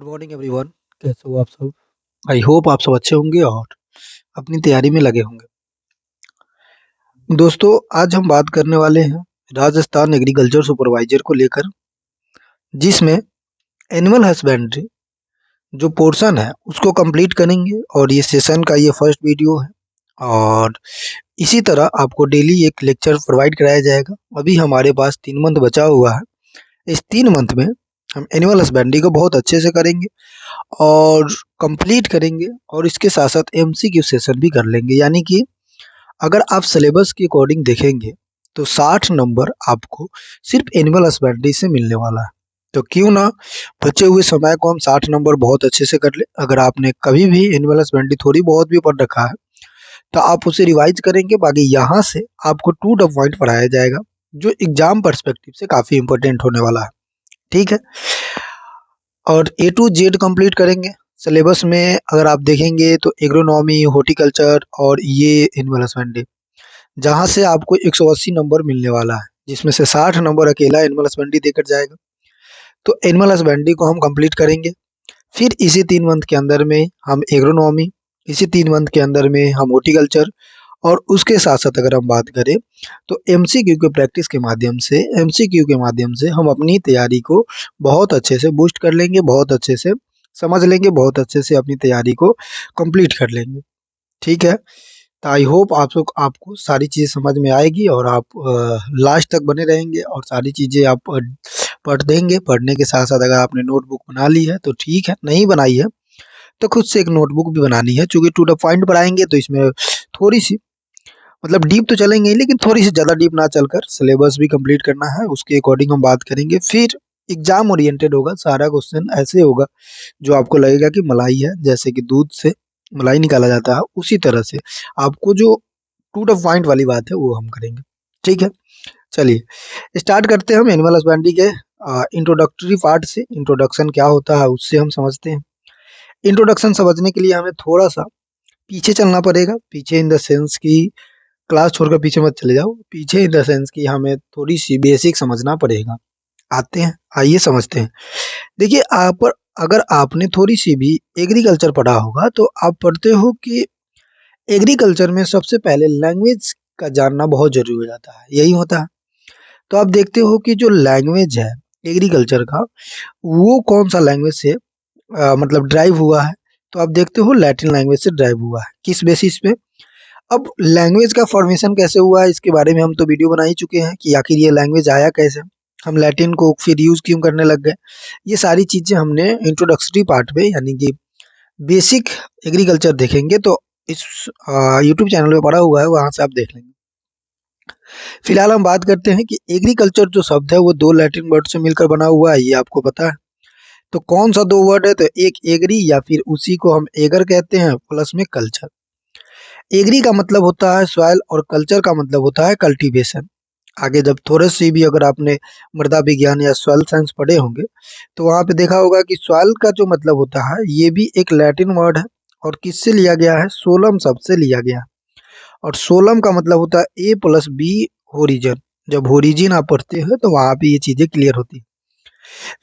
Good morning everyone. कैसे हो आप सब? आई होप आप सब अच्छे होंगे और अपनी तैयारी में लगे होंगे। दोस्तों, आज हम बात करने वाले हैं राजस्थान एग्रीकल्चर सुपरवाइजर को लेकर, जिसमें एनिमल हस्बेंड्री जो पोर्शन है उसको कंप्लीट करेंगे और ये सेशन का ये फर्स्ट वीडियो है। और इसी तरह आपको डेली एक लेक्चर प्रोवाइड कराया जाएगा। अभी हमारे पास 3 मंथ बचा हुआ है। इस 3 मंथ में हम एनिमल हस्बेंड्री को बहुत अच्छे से करेंगे और कंप्लीट करेंगे, और इसके साथ साथ एमसीक्यू सेशन भी कर लेंगे। यानी कि अगर आप सिलेबस के अकॉर्डिंग देखेंगे तो 60 नंबर आपको सिर्फ एनिमल हस्बेंड्री से मिलने वाला है। तो क्यों ना बचे हुए समय को हम 60 नंबर बहुत अच्छे से कर ले। अगर आपने कभी भी एनिमल हस्बेंड्री थोड़ी बहुत भी पढ़ रखा है तो आप उसे रिवाइज करेंगे। बाकी यहाँ से आपको टू द पॉइंट पढ़ाया जाएगा, जो एग्जाम पर्सपेक्टिव से काफ़ी इंपॉर्टेंट होने वाला है। ठीक है, और ए टू जेड कंप्लीट करेंगे। सिलेबस में अगर आप देखेंगे तो एग्रोनॉमी, हॉर्टिकल्चर और ये एनिमल हस्बेंड्री, जहाँ से आपको 180 नंबर मिलने वाला है, जिसमें से 60 नंबर अकेला एनिमल हस्बेंड्री देकर जाएगा। तो एनिमल हस्बेंड्री को हम कंप्लीट करेंगे। फिर इसी 3 मंथ के अंदर में हम एग्रोनॉमी, इसी 3 मंथ के अंदर में हम हॉर्टिकल्चर, और उसके साथ साथ अगर हम बात करें तो एमसीक्यू के प्रैक्टिस के माध्यम से, एमसीक्यू के माध्यम से हम अपनी तैयारी को बहुत अच्छे से बूस्ट कर लेंगे, बहुत अच्छे से समझ लेंगे, बहुत अच्छे से अपनी तैयारी को कंप्लीट कर लेंगे। ठीक है, तो आई होप आपको सारी चीज़ समझ में आएगी और आप लास्ट तक बने रहेंगे और सारी चीज़ें आप पढ़ देंगे। पढ़ने के साथ साथ अगर आपने नोटबुक बना ली है तो ठीक है, नहीं बनाई है तो खुद से एक नोटबुक भी बनानी है, चूँकि टू द पॉइंट पढ़ाएंगे तो इसमें थोड़ी सी मतलब डीप तो चलेंगे ही, लेकिन थोड़ी सी ज़्यादा डीप ना चलकर सिलेबस भी कंप्लीट करना है, उसके अकॉर्डिंग हम बात करेंगे। फिर एग्जाम ओरिएंटेड होगा, सारा क्वेश्चन ऐसे होगा जो आपको लगेगा कि मलाई है, जैसे कि दूध से मलाई निकाला जाता है, उसी तरह से आपको जो टू द पॉइंट वाली बात है वो हम करेंगे। ठीक है, चलिए स्टार्ट करते हैं हम एनिमल हस्बेंड्री के इंट्रोडक्टरी पार्ट से। इंट्रोडक्शन क्या होता है उससे हम समझते हैं। इंट्रोडक्शन समझने के लिए हमें थोड़ा सा पीछे चलना पड़ेगा। पीछे इन द सेंस की क्लास छोड़कर पीछे मत चले जाओ, पीछे इन द सेंस की हमें थोड़ी सी बेसिक समझना पड़ेगा। आते हैं, आइए समझते हैं। देखिए, आप अगर आपने थोड़ी सी भी एग्रीकल्चर पढ़ा होगा तो आप पढ़ते हो कि एग्रीकल्चर में सबसे पहले लैंग्वेज का जानना बहुत जरूरी हो जाता है, यही होता है। तो आप देखते हो कि जो लैंग्वेज है एग्रीकल्चर का, वो कौन सा लैंग्वेज से मतलब ड्राइव हुआ है। तो आप देखते हो लैटिन लैंग्वेज से ड्राइव हुआ है। किस बेसिस पे? अब लैंग्वेज का फॉर्मेशन कैसे हुआ है इसके बारे में हम तो वीडियो बना ही चुके हैं कि आखिर ये लैंग्वेज आया कैसे, हम लैटिन को फिर यूज़ क्यों करने लग गए। ये सारी चीज़ें हमने इंट्रोडक्टरी पार्ट में, यानी कि बेसिक एग्रीकल्चर देखेंगे तो इस यूट्यूब चैनल पे पड़ा हुआ है, वहाँ से आप देख लेंगे। फिलहाल हम बात करते हैं कि एग्रीकल्चर जो शब्द है वो 2 लैटिन वर्ड से मिलकर बना हुआ है, ये आपको पता है। तो कौन सा 2 वर्ड है? तो एक एग्री, या फिर उसी को हम एगर कहते हैं, प्लस में कल्चर। एग्री का मतलब होता है सॉइल और कल्चर का मतलब होता है कल्टीवेशन। आगे जब थोड़े सी भी अगर आपने मृदा विज्ञान या सॉइल साइंस पढ़े होंगे तो वहाँ पे देखा होगा कि सॉइल का जो मतलब होता है ये भी एक लैटिन वर्ड है, और किससे लिया गया है? सोलम शब्द से लिया गया है। और सोलम का मतलब होता है ए प्लस बी होरिजन। जब होरिजिन आप पढ़ते हो तो वहाँ पे ये चीज़ें क्लियर होती है।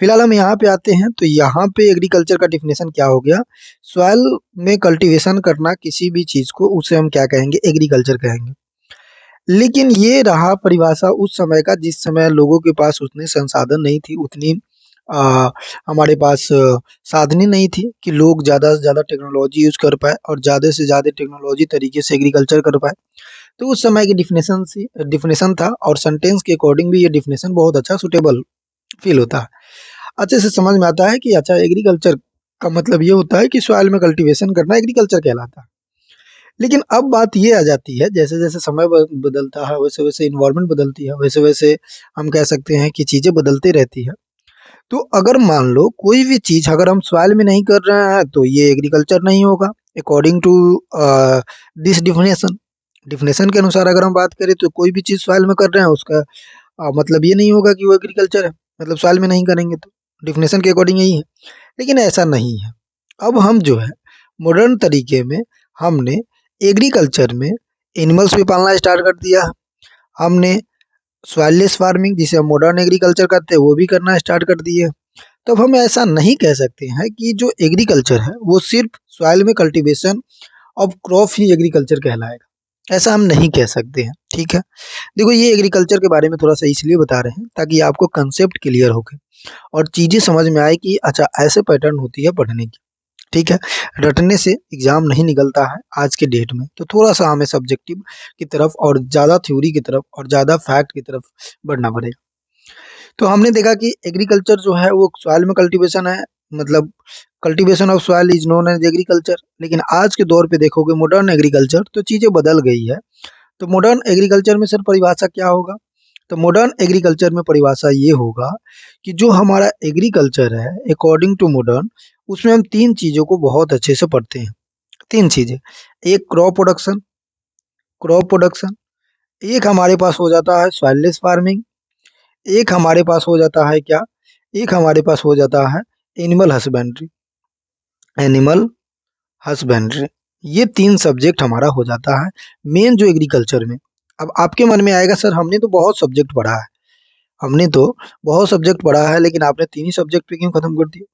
फिलहाल हम यहाँ पे आते हैं तो यहाँ पे एग्रीकल्चर का डिफिनेशन क्या हो गया? सॉइल में कल्टीवेशन करना किसी भी चीज़ को, उसे हम क्या कहेंगे? एग्रीकल्चर कहेंगे। लेकिन ये रहा परिभाषा उस समय का जिस समय लोगों के पास उतने संसाधन नहीं थी, उतनी आ, हमारे पास साधनें नहीं थी कि लोग ज़्यादा से ज़्यादा टेक्नोलॉजी यूज़ कर पाए और ज़्यादा से ज़्यादा टेक्नोलॉजी तरीके से एग्रीकल्चर कर पाए। तो उस समय की डिफिनेशन था, और सेंटेंस के अकॉर्डिंग भी ये डिफिनेशन बहुत अच्छा सुटेबल फील होता है। अच्छे से समझ में आता है कि अच्छा, एग्रीकल्चर का मतलब ये होता है कि सॉइल में कल्टीवेशन करना एग्रीकल्चर कहलाता है। लेकिन अब बात ये आ जाती है, जैसे जैसे समय बदलता है, वैसे वैसे इन्वायरमेंट बदलती है, वैसे वैसे हम कह सकते हैं कि चीज़ें बदलती रहती है। तो अगर मान लो कोई भी चीज़ अगर हम सॉइल में नहीं कर रहे हैं तो ये एग्रीकल्चर नहीं होगा, according to this definition. Definition के अनुसार अगर हम बात करें तो कोई भी चीज़ सॉइल में कर रहे हैं उसका मतलब ये नहीं होगा कि वो एग्रीकल्चर है, मतलब सॉइल में नहीं करेंगे तो। डिफिनेशन के अकॉर्डिंग यही है, लेकिन ऐसा नहीं है। अब हम जो है मॉडर्न तरीके में हमने एग्रीकल्चर में एनिमल्स भी पालना स्टार्ट कर दिया है। हमने सॉइललेस फार्मिंग, जिसे हम मॉडर्न एग्रीकल्चर कहते हैं, वो भी करना स्टार्ट कर दिए। तब हम ऐसा नहीं कह सकते हैं कि जो एग्रीकल्चर है वो सिर्फ सॉइल में cultivation of crop he agriculture कहलाएगा, ऐसा हम नहीं कह सकते हैं। ठीक है, देखो ये एग्रीकल्चर के बारे में थोड़ा सा इसलिए बता रहे हैं ताकि आपको कंसेप्ट क्लियर हो गए और चीज़ें समझ में आए कि अच्छा ऐसे पैटर्न होती है पढ़ने की। ठीक है, रटने से एग्जाम नहीं निकलता है आज के डेट में, तो थोड़ा सा हमें सब्जेक्टिव की तरफ और ज़्यादा थ्योरी की तरफ और ज़्यादा फैक्ट की तरफ बढ़ना पड़ेगा। तो हमने देखा कि एग्रीकल्चर जो है वो सॉइल में कल्टीवेशन है, मतलब cultivation of soil is known as agriculture. लेकिन आज के दौर पे देखोगे मॉडर्न एग्रीकल्चर, तो चीज़ें बदल गई है। तो मॉडर्न एग्रीकल्चर में सर परिभाषा क्या होगा? तो मॉडर्न एग्रीकल्चर में परिभाषा ये होगा कि जो हमारा एग्रीकल्चर है अकॉर्डिंग टू मॉडर्न, उसमें हम तीन चीज़ों को बहुत अच्छे से पढ़ते हैं। तीन चीज़ें, एक क्रॉप प्रोडक्शन, एक हमारे पास हो जाता है सॉइललेस फार्मिंग, एक हमारे पास हो जाता है क्या, एक हमारे पास हो जाता है एनिमल हस्बेंड्री। एनिमल हस्बेंड्री, ये तीन सब्जेक्ट हमारा हो जाता है मेन जो एग्रीकल्चर में। अब आपके मन में आएगा सर हमने तो बहुत सब्जेक्ट पढ़ा है, हमने तो बहुत सब्जेक्ट पढ़ा है लेकिन आपने तीन ही सब्जेक्ट पे क्यों खत्म कर दिया?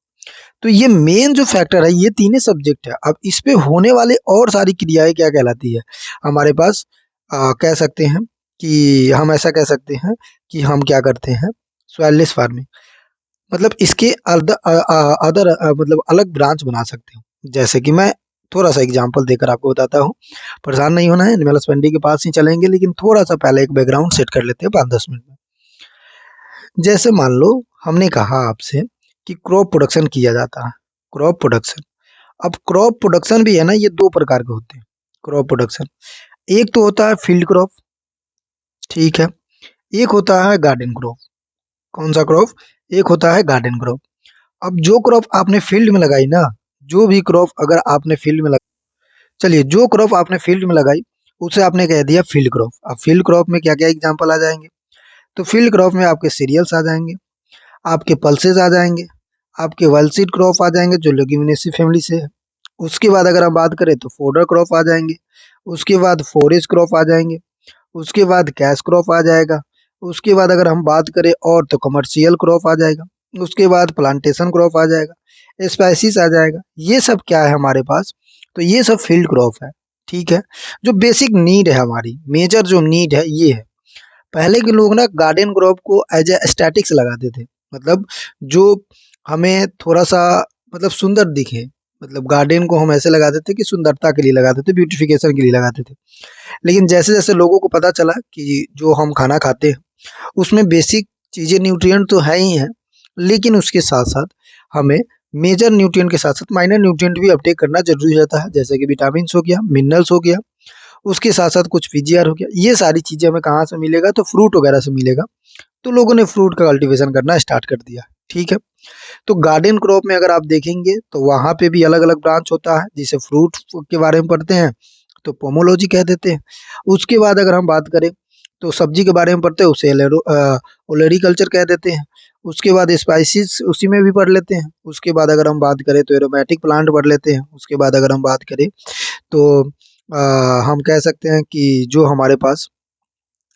तो ये मेन जो फैक्टर है ये तीन ही सब्जेक्ट है। अब इस पे होने वाले और सारी क्रियाएं क्या कहलाती है हमारे पास? कह सकते हैं कि हम ऐसा कह सकते हैं कि हम क्या करते हैं, सॉइललेस फार्मिंग, मतलब इसके अदर मतलब अलग ब्रांच बना सकते हो। जैसे कि मैं थोड़ा सा एग्जांपल देकर आपको बताता हूँ, परेशान नहीं होना है, एनिमल हस्बेंड्री के पास ही चलेंगे, लेकिन थोड़ा सा पहले एक बैकग्राउंड सेट कर लेते हैं 5-10 मिनट में। जैसे मान लो हमने कहा आपसे कि क्रॉप प्रोडक्शन किया जाता है, क्रॉप प्रोडक्शन। अब क्रॉप प्रोडक्शन भी है ना, ये दो प्रकार के होते हैं क्रॉप प्रोडक्शन। एक तो होता है फील्ड क्रॉप, ठीक है, एक होता है गार्डन क्रॉप। कौन सा क्रॉप? एक होता है गार्डन क्रॉप। अब जो क्रॉप आपने फील्ड में लगाई ना, जो भी क्रॉप अगर आपने फील्ड में लगा, चलिए जो क्रॉप आपने फील्ड में लगाई उसे आपने कह दिया फील्ड क्रॉप। अब फील्ड क्रॉप में क्या क्या एग्जांपल आ जाएंगे? तो फील्ड क्रॉप में आपके सीरियल्स आ जाएंगे, आपके पल्सेस आ जाएंगे, आपके वाइल्ड सीड क्रॉप आ जाएंगे जो लेग्यूमिनेसी फैमिली से है। उसके बाद अगर हम बात करें तो फोडर क्रॉप आ जाएंगे, उसके बाद फोरेज क्रॉप आ जाएंगे, उसके बाद कैश क्रॉप आ जाएगा, उसके बाद अगर हम बात करें और तो कमर्शियल क्रॉप आ जाएगा, उसके बाद प्लांटेशन क्रॉप आ जाएगा, स्पाइसिस आ जाएगा। ये सब क्या है हमारे पास? तो ये सब फील्ड क्रॉप है। ठीक है, जो बेसिक नीड है हमारी, मेजर जो नीड है ये है। पहले के लोग ना गार्डन क्रॉप को एज ए स्टैटिक्स लगाते थे, मतलब जो हमें थोड़ा सा मतलब सुंदर दिखे, मतलब गार्डन को हम ऐसे लगाते थे कि सुंदरता के लिए लगाते थे, ब्यूटिफिकेशन के लिए लगाते थे। लेकिन जैसे-जैसे लोगों को पता चला कि जो हम खाना खाते हैं, उसमें बेसिक चीज़ें न्यूट्रिएंट तो है ही हैं, लेकिन उसके साथ-साथ हमें मेजर न्यूट्रिएंट के साथ-साथ माइनर न्यूट्रिएंट भी अपटेक करना ज़रूरी रहता है, जैसे कि विटामिन्स हो गया, मिनरल्स हो गया, उसके साथ-साथ कुछ पीजीआर हो गया। ये सारी चीज़ें हमें कहाँ से मिलेगा? तो फ्रूट वगैरह से मिलेगा। तो लोगों ने फ्रूट का कल्टीवेशन करना स्टार्ट कर दिया। ठीक है? तो गार्डन क्रॉप में अगर आप देखेंगे तो वहाँ पे भी अलग-अलग ब्रांच होता है, जिसे फ्रूट के बारे में पढ़ते हैं तो पोमोलॉजी कह देते हैं। उसके बाद अगर हम बात करें तो सब्जी के बारे में पढ़ते हैं उसे ओलेरीकल्चर कह देते हैं। उसके बाद स्पाइसेस उसी में भी पढ़ लेते हैं। उसके बाद अगर हम बात करें तो एरोमेटिक प्लांट पढ़ लेते हैं। उसके बाद अगर हम बात करें तो अ, हम कह सकते हैं कि जो हमारे पास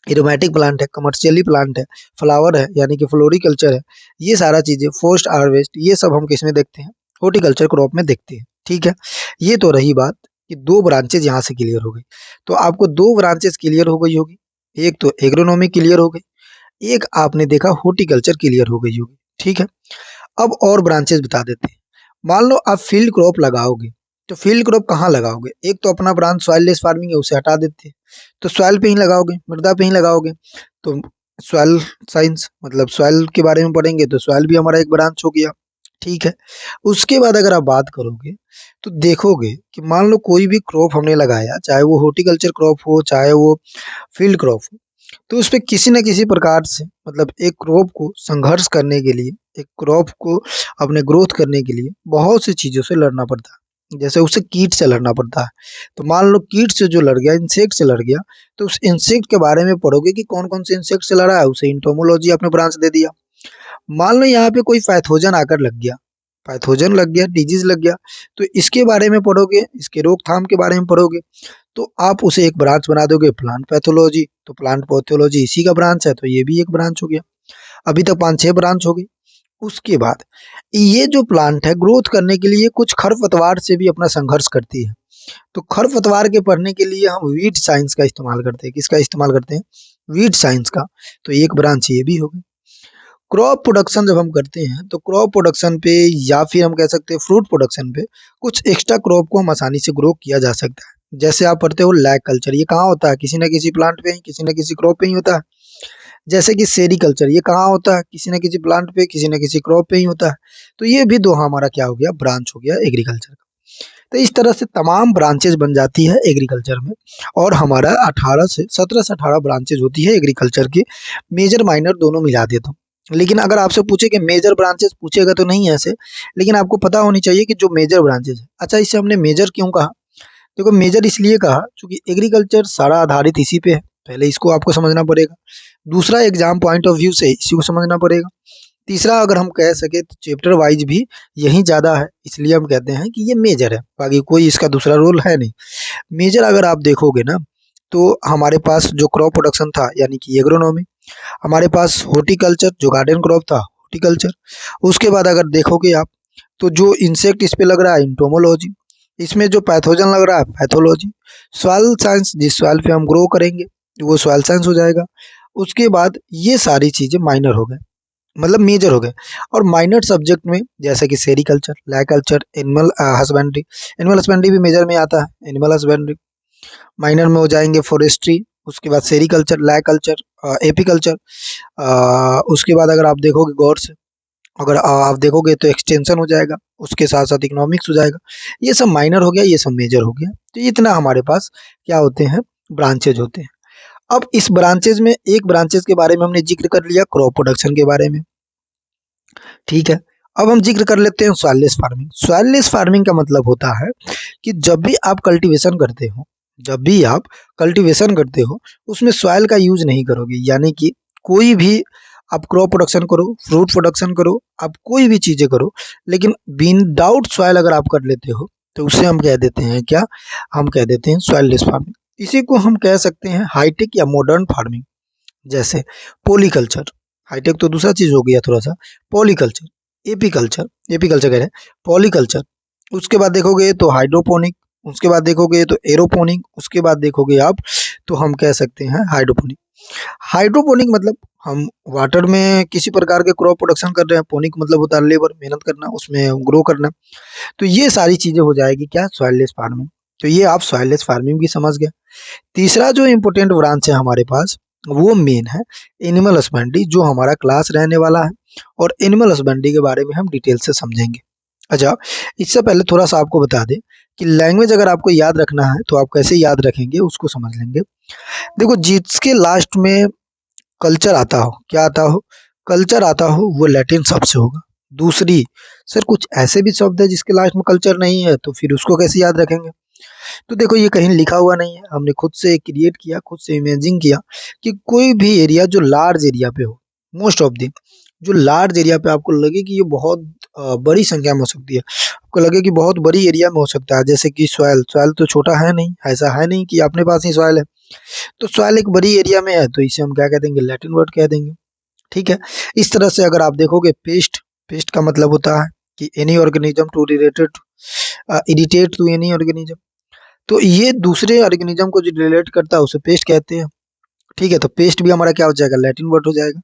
एरोमेटिक प्लांट है, कमर्शियली प्लांट है, फ्लावर है यानी कि फ्लोरिकल्चर है, ये सारा चीज़ें पोस्ट हार्वेस्ट ये सब हम किसमें देखते हैं? हॉर्टिकल्चर क्रॉप में देखते हैं। ठीक है? ये तो रही बात कि 2 ब्रांचेज़ यहाँ से क्लियर हो गई। तो आपको 2 ब्रांचेज़ क्लियर हो गई होगी। एक तो एग्रोनॉमी क्लियर हो गई, एक आपने देखा हॉर्टिकल्चर क्लियर हो गई होगी। ठीक है? अब और ब्रांचेज़ बता देते हैं। मान लो आप फील्ड क्रॉप लगाओगे, तो फील्ड क्रॉप कहाँ लगाओगे? एक तो अपना ब्रांच सॉइललेस फार्मिंग है उसे हटा देते हैं, तो सॉइल पे ही लगाओगे, मृदा पे ही लगाओगे। तो सॉइल साइंस मतलब सॉइल के बारे में पढ़ेंगे तो सॉइल भी हमारा एक ब्रांच हो गया। ठीक है? उसके बाद अगर आप बात करोगे तो देखोगे कि मान लो कोई भी क्रॉप हमने लगाया, चाहे वो हॉर्टिकल्चर क्रॉप हो, चाहे वो फील्ड क्रॉप हो, तो उसपे किसी न किसी प्रकार से मतलब एक क्रॉप को संघर्ष करने के लिए, एक क्रॉप को अपने ग्रोथ करने के लिए बहुत सी चीज़ों से लड़ना पड़ता है। जैसे उसे कीट से लड़ना पड़ता है। तो मान लो कीट से जो लड़ गया, इंसेक्ट से लड़ गया, तो उस इंसेक्ट के बारे में पढ़ोगे कि कौन-कौन से इंसेक्ट से लड़ा है, उसे एंटोमोलॉजी आपने ब्रांच दे दिया। मान लो यहाँ पे कोई पैथोजन आकर लग गया, पैथोजन लग गया, डिजीज़ लग गया, तो इसके बारे में पढ़ोगे, इसके रोकथाम के बारे में पढ़ोगे, तो आप उसे एक ब्रांच बना दोगे प्लांट पैथोलॉजी। तो प्लांट पैथोलॉजी इसी का ब्रांच है, तो ये भी एक ब्रांच हो गया। अभी तक 5-6 ब्रांच हो गई। उसके बाद ये जो प्लांट है ग्रोथ करने के लिए कुछ खरपतवार से भी अपना संघर्ष करती है। तो खरपतवार के पढ़ने के लिए हम वीड साइंस का इस्तेमाल करते हैं। किसका इस्तेमाल करते हैं? वीड साइंस का। तो एक ब्रांच ये भी होगी। क्रॉप प्रोडक्शन जब हम करते हैं तो क्रॉप प्रोडक्शन पे या फिर हम कह सकते हैं फ्रूट प्रोडक्शन पे कुछ एक्स्ट्रा क्रॉप को हम आसानी से ग्रो किया जा सकता है। जैसे आप पढ़ते हो लैग कल्चर, ये कहाँ होता है? किसी न किसी प्लांट पे ही, किसी न किसी क्रॉप पे ही होता है। जैसे कि सेरीकल्चर, ये कहाँ होता है? किसी न किसी प्लांट पे, किसी न किसी क्रॉप पे ही होता है। तो ये भी दो हमारा क्या हो गया? ब्रांच हो गया एग्रीकल्चर का। तो इस तरह से तमाम ब्रांचेज बन जाती है एग्रीकल्चर में। और हमारा 17 से 18 ब्रांचेज होती है एग्रीकल्चर की, मेजर माइनर दोनों मिला दे तो। लेकिन अगर आपसे पूछे कि मेजर ब्रांचेज, पूछेगा तो नहीं ऐसे, लेकिन आपको पता होनी चाहिए कि जो मेजर ब्रांचेज है। अच्छा, इससे हमने मेजर क्यों कहा? देखो, मेजर इसलिए कहा क्योंकि एग्रीकल्चर सारा आधारित इसी पे है। पहले इसको आपको समझना पड़ेगा। दूसरा, एग्जाम पॉइंट ऑफ व्यू से इसी को समझना पड़ेगा। तीसरा, अगर हम कह सके तो चैप्टर वाइज भी यही ज़्यादा है, इसलिए हम कहते हैं कि ये मेजर है, बाकी कोई इसका दूसरा रोल है नहीं। मेजर अगर आप देखोगे ना, तो हमारे पास जो क्रॉप प्रोडक्शन था यानी कि एग्रोनॉमी, हमारे पास हॉर्टिकल्चर जो गार्डन क्रॉप था हॉर्टिकल्चर, उसके बाद अगर देखोगे आप तो जो इंसेक्ट इस पे लग रहा है इंटोमोलॉजी, इसमें जो पैथोजन लग रहा है पैथोलॉजी, सॉइल साइंस जिस सॉइल पे हम ग्रो करेंगे वो सॉइल साइंस हो जाएगा। उसके बाद ये सारी चीज़ें माइनर हो गए, मतलब मेजर हो गए। और माइनर सब्जेक्ट में जैसे कि sericulture, lac culture, animal husbandry, animal husbandry भी मेजर में आता है, एनिमल हस्बेंड्री। माइनर में हो जाएंगे फॉरेस्ट्री, उसके बाद सेरिकल्चर, लैकल्चर, एपीकल्चर। उसके बाद अगर आप देखोगे गौर से, अगर आप देखोगे तो एक्सटेंशन हो जाएगा, उसके साथ साथ इकोनॉमिक्स हो जाएगा। ये सब माइनर हो गया, ये सब मेजर हो गया। तो इतना हमारे पास क्या होते हैं? ब्रांचेज होते हैं। अब इस ब्रांचेज में एक ब्रांचेज के बारे में हमने जिक्र कर लिया, क्रॉप प्रोडक्शन के बारे में, ठीक है। अब हम जिक्र कर लेते हैं सॉइललेस फार्मिंग। सॉइललेस फार्मिंग का मतलब होता है कि जब भी आप कल्टीवेशन करते हो, जब भी आप कल्टीवेशन करते हो उसमें सॉइल का यूज नहीं करोगे। यानी कि कोई भी आप क्रॉप प्रोडक्शन करो, फ्रूट प्रोडक्शन करो, आप कोई भी चीज़ें करो, लेकिन विदाउट सॉइल अगर आप कर लेते हो तो उसे हम कह देते हैं क्या? हम कह देते हैं सॉइललेस फार्मिंग। इसी को हम कह सकते हैं हाईटेक या मॉडर्न फार्मिंग। जैसे पॉलीकल्चर, हाईटेक तो दूसरा चीज हो गया थोड़ा सा, पॉलीकल्चर, एपीकल्चर, एपीकल्चर कह रहे हैं, पॉलीकल्चर। उसके बाद देखोगे तो हाइड्रोपोनिक, उसके बाद देखोगे तो एरोपोनिक, उसके बाद देखोगे आप तो हम कह सकते हैं हाइड्रोपोनिक। हाइड्रोपोनिक मतलब हम वाटर में किसी प्रकार के क्रॉप प्रोडक्शन कर रहे हैं, पोनिक मतलब होता है लेबर, मेहनत करना, उसमें ग्रो करना। तो ये सारी चीजें हो जाएगी क्या? Soilless farming. तो ये आप सॉइललेस फार्मिंग भी समझ गए। तीसरा जो इम्पोर्टेंट ब्रांच है हमारे पास वो मेन है एनिमल हस्बेंड्री, जो हमारा क्लास रहने वाला है। और एनिमल हस्बेंड्री के बारे में हम डिटेल से समझेंगे। अच्छा, इससे पहले थोड़ा सा आपको बता दें कि लैंग्वेज अगर आपको याद रखना है तो आप कैसे याद रखेंगे उसको समझ लेंगे। देखो, जिसके लास्ट में कल्चर आता हो, क्या आता हो? कल्चर आता हो, वो लैटिन शब्द से होगा। दूसरी, सर कुछ ऐसे भी शब्द है जिसके लास्ट में कल्चर नहीं है, तो फिर उसको कैसे याद रखेंगे? तो देखो, ये कहीं लिखा हुआ नहीं है, हमने खुद से क्रिएट किया, खुद से इमेजिन किया कि कोई भी एरिया जो लार्ज एरिया पे हो, मोस्ट ऑफ द जो लार्ज एरिया पे आपको लगे कि ये बहुत बड़ी संख्या में हो सकती है, आपको लगे कि बहुत बड़ी एरिया में हो सकता है। जैसे कि सॉइल, सॉइल तो छोटा है नहीं, ऐसा है नहीं कि अपने पास ही सॉइल है। तो सॉइल एक बड़ी एरिया में है तो इसे हम क्या कह देंगे? लैटिन वर्ड कह देंगे, ठीक है। इस तरह से अगर आप देखोगे पेस्ट, पेस्ट का मतलब होता है कि any organism to related, irritate to any organism. तो ये दूसरे ऑर्गेनिज्म को जो रिलेट करता है उसे पेस्ट कहते हैं, ठीक है। तो पेस्ट भी हमारा क्या हो जाएगा? लैटिन वर्ड हो जाएगा।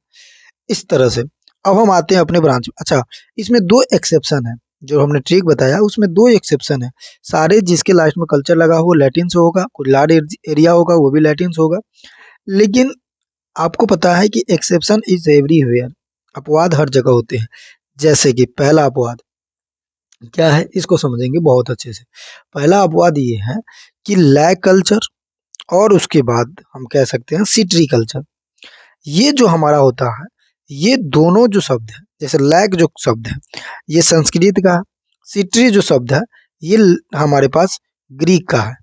इस तरह से अब हम आते हैं अपने ब्रांच में। अच्छा, इसमें दो एक्सेप्शन है, जो हमने ट्रिक बताया उसमें दो एक्सेप्शन है। सारे जिसके लास्ट में कल्चर लगा हो वो लैटिन से होगा, कोई लार्ज एरिया होगा वो भी लैटिन से होगा। लेकिन आपको पता है कि एक्सेप्शन इज एवरीवेयर, अपवाद हर जगह होते हैं। जैसे कि पहला अपवाद क्या है, इसको समझेंगे बहुत अच्छे से। पहला अपवाद ये है कि लैग कल्चर, और उसके बाद हम कह सकते हैं सिट्री कल्चर। ये जो हमारा होता है, ये दोनों जो शब्द है, जैसे लैग जो शब्द है ये संस्कृत का है, सिट्री जो शब्द है ये हमारे पास ग्रीक का है,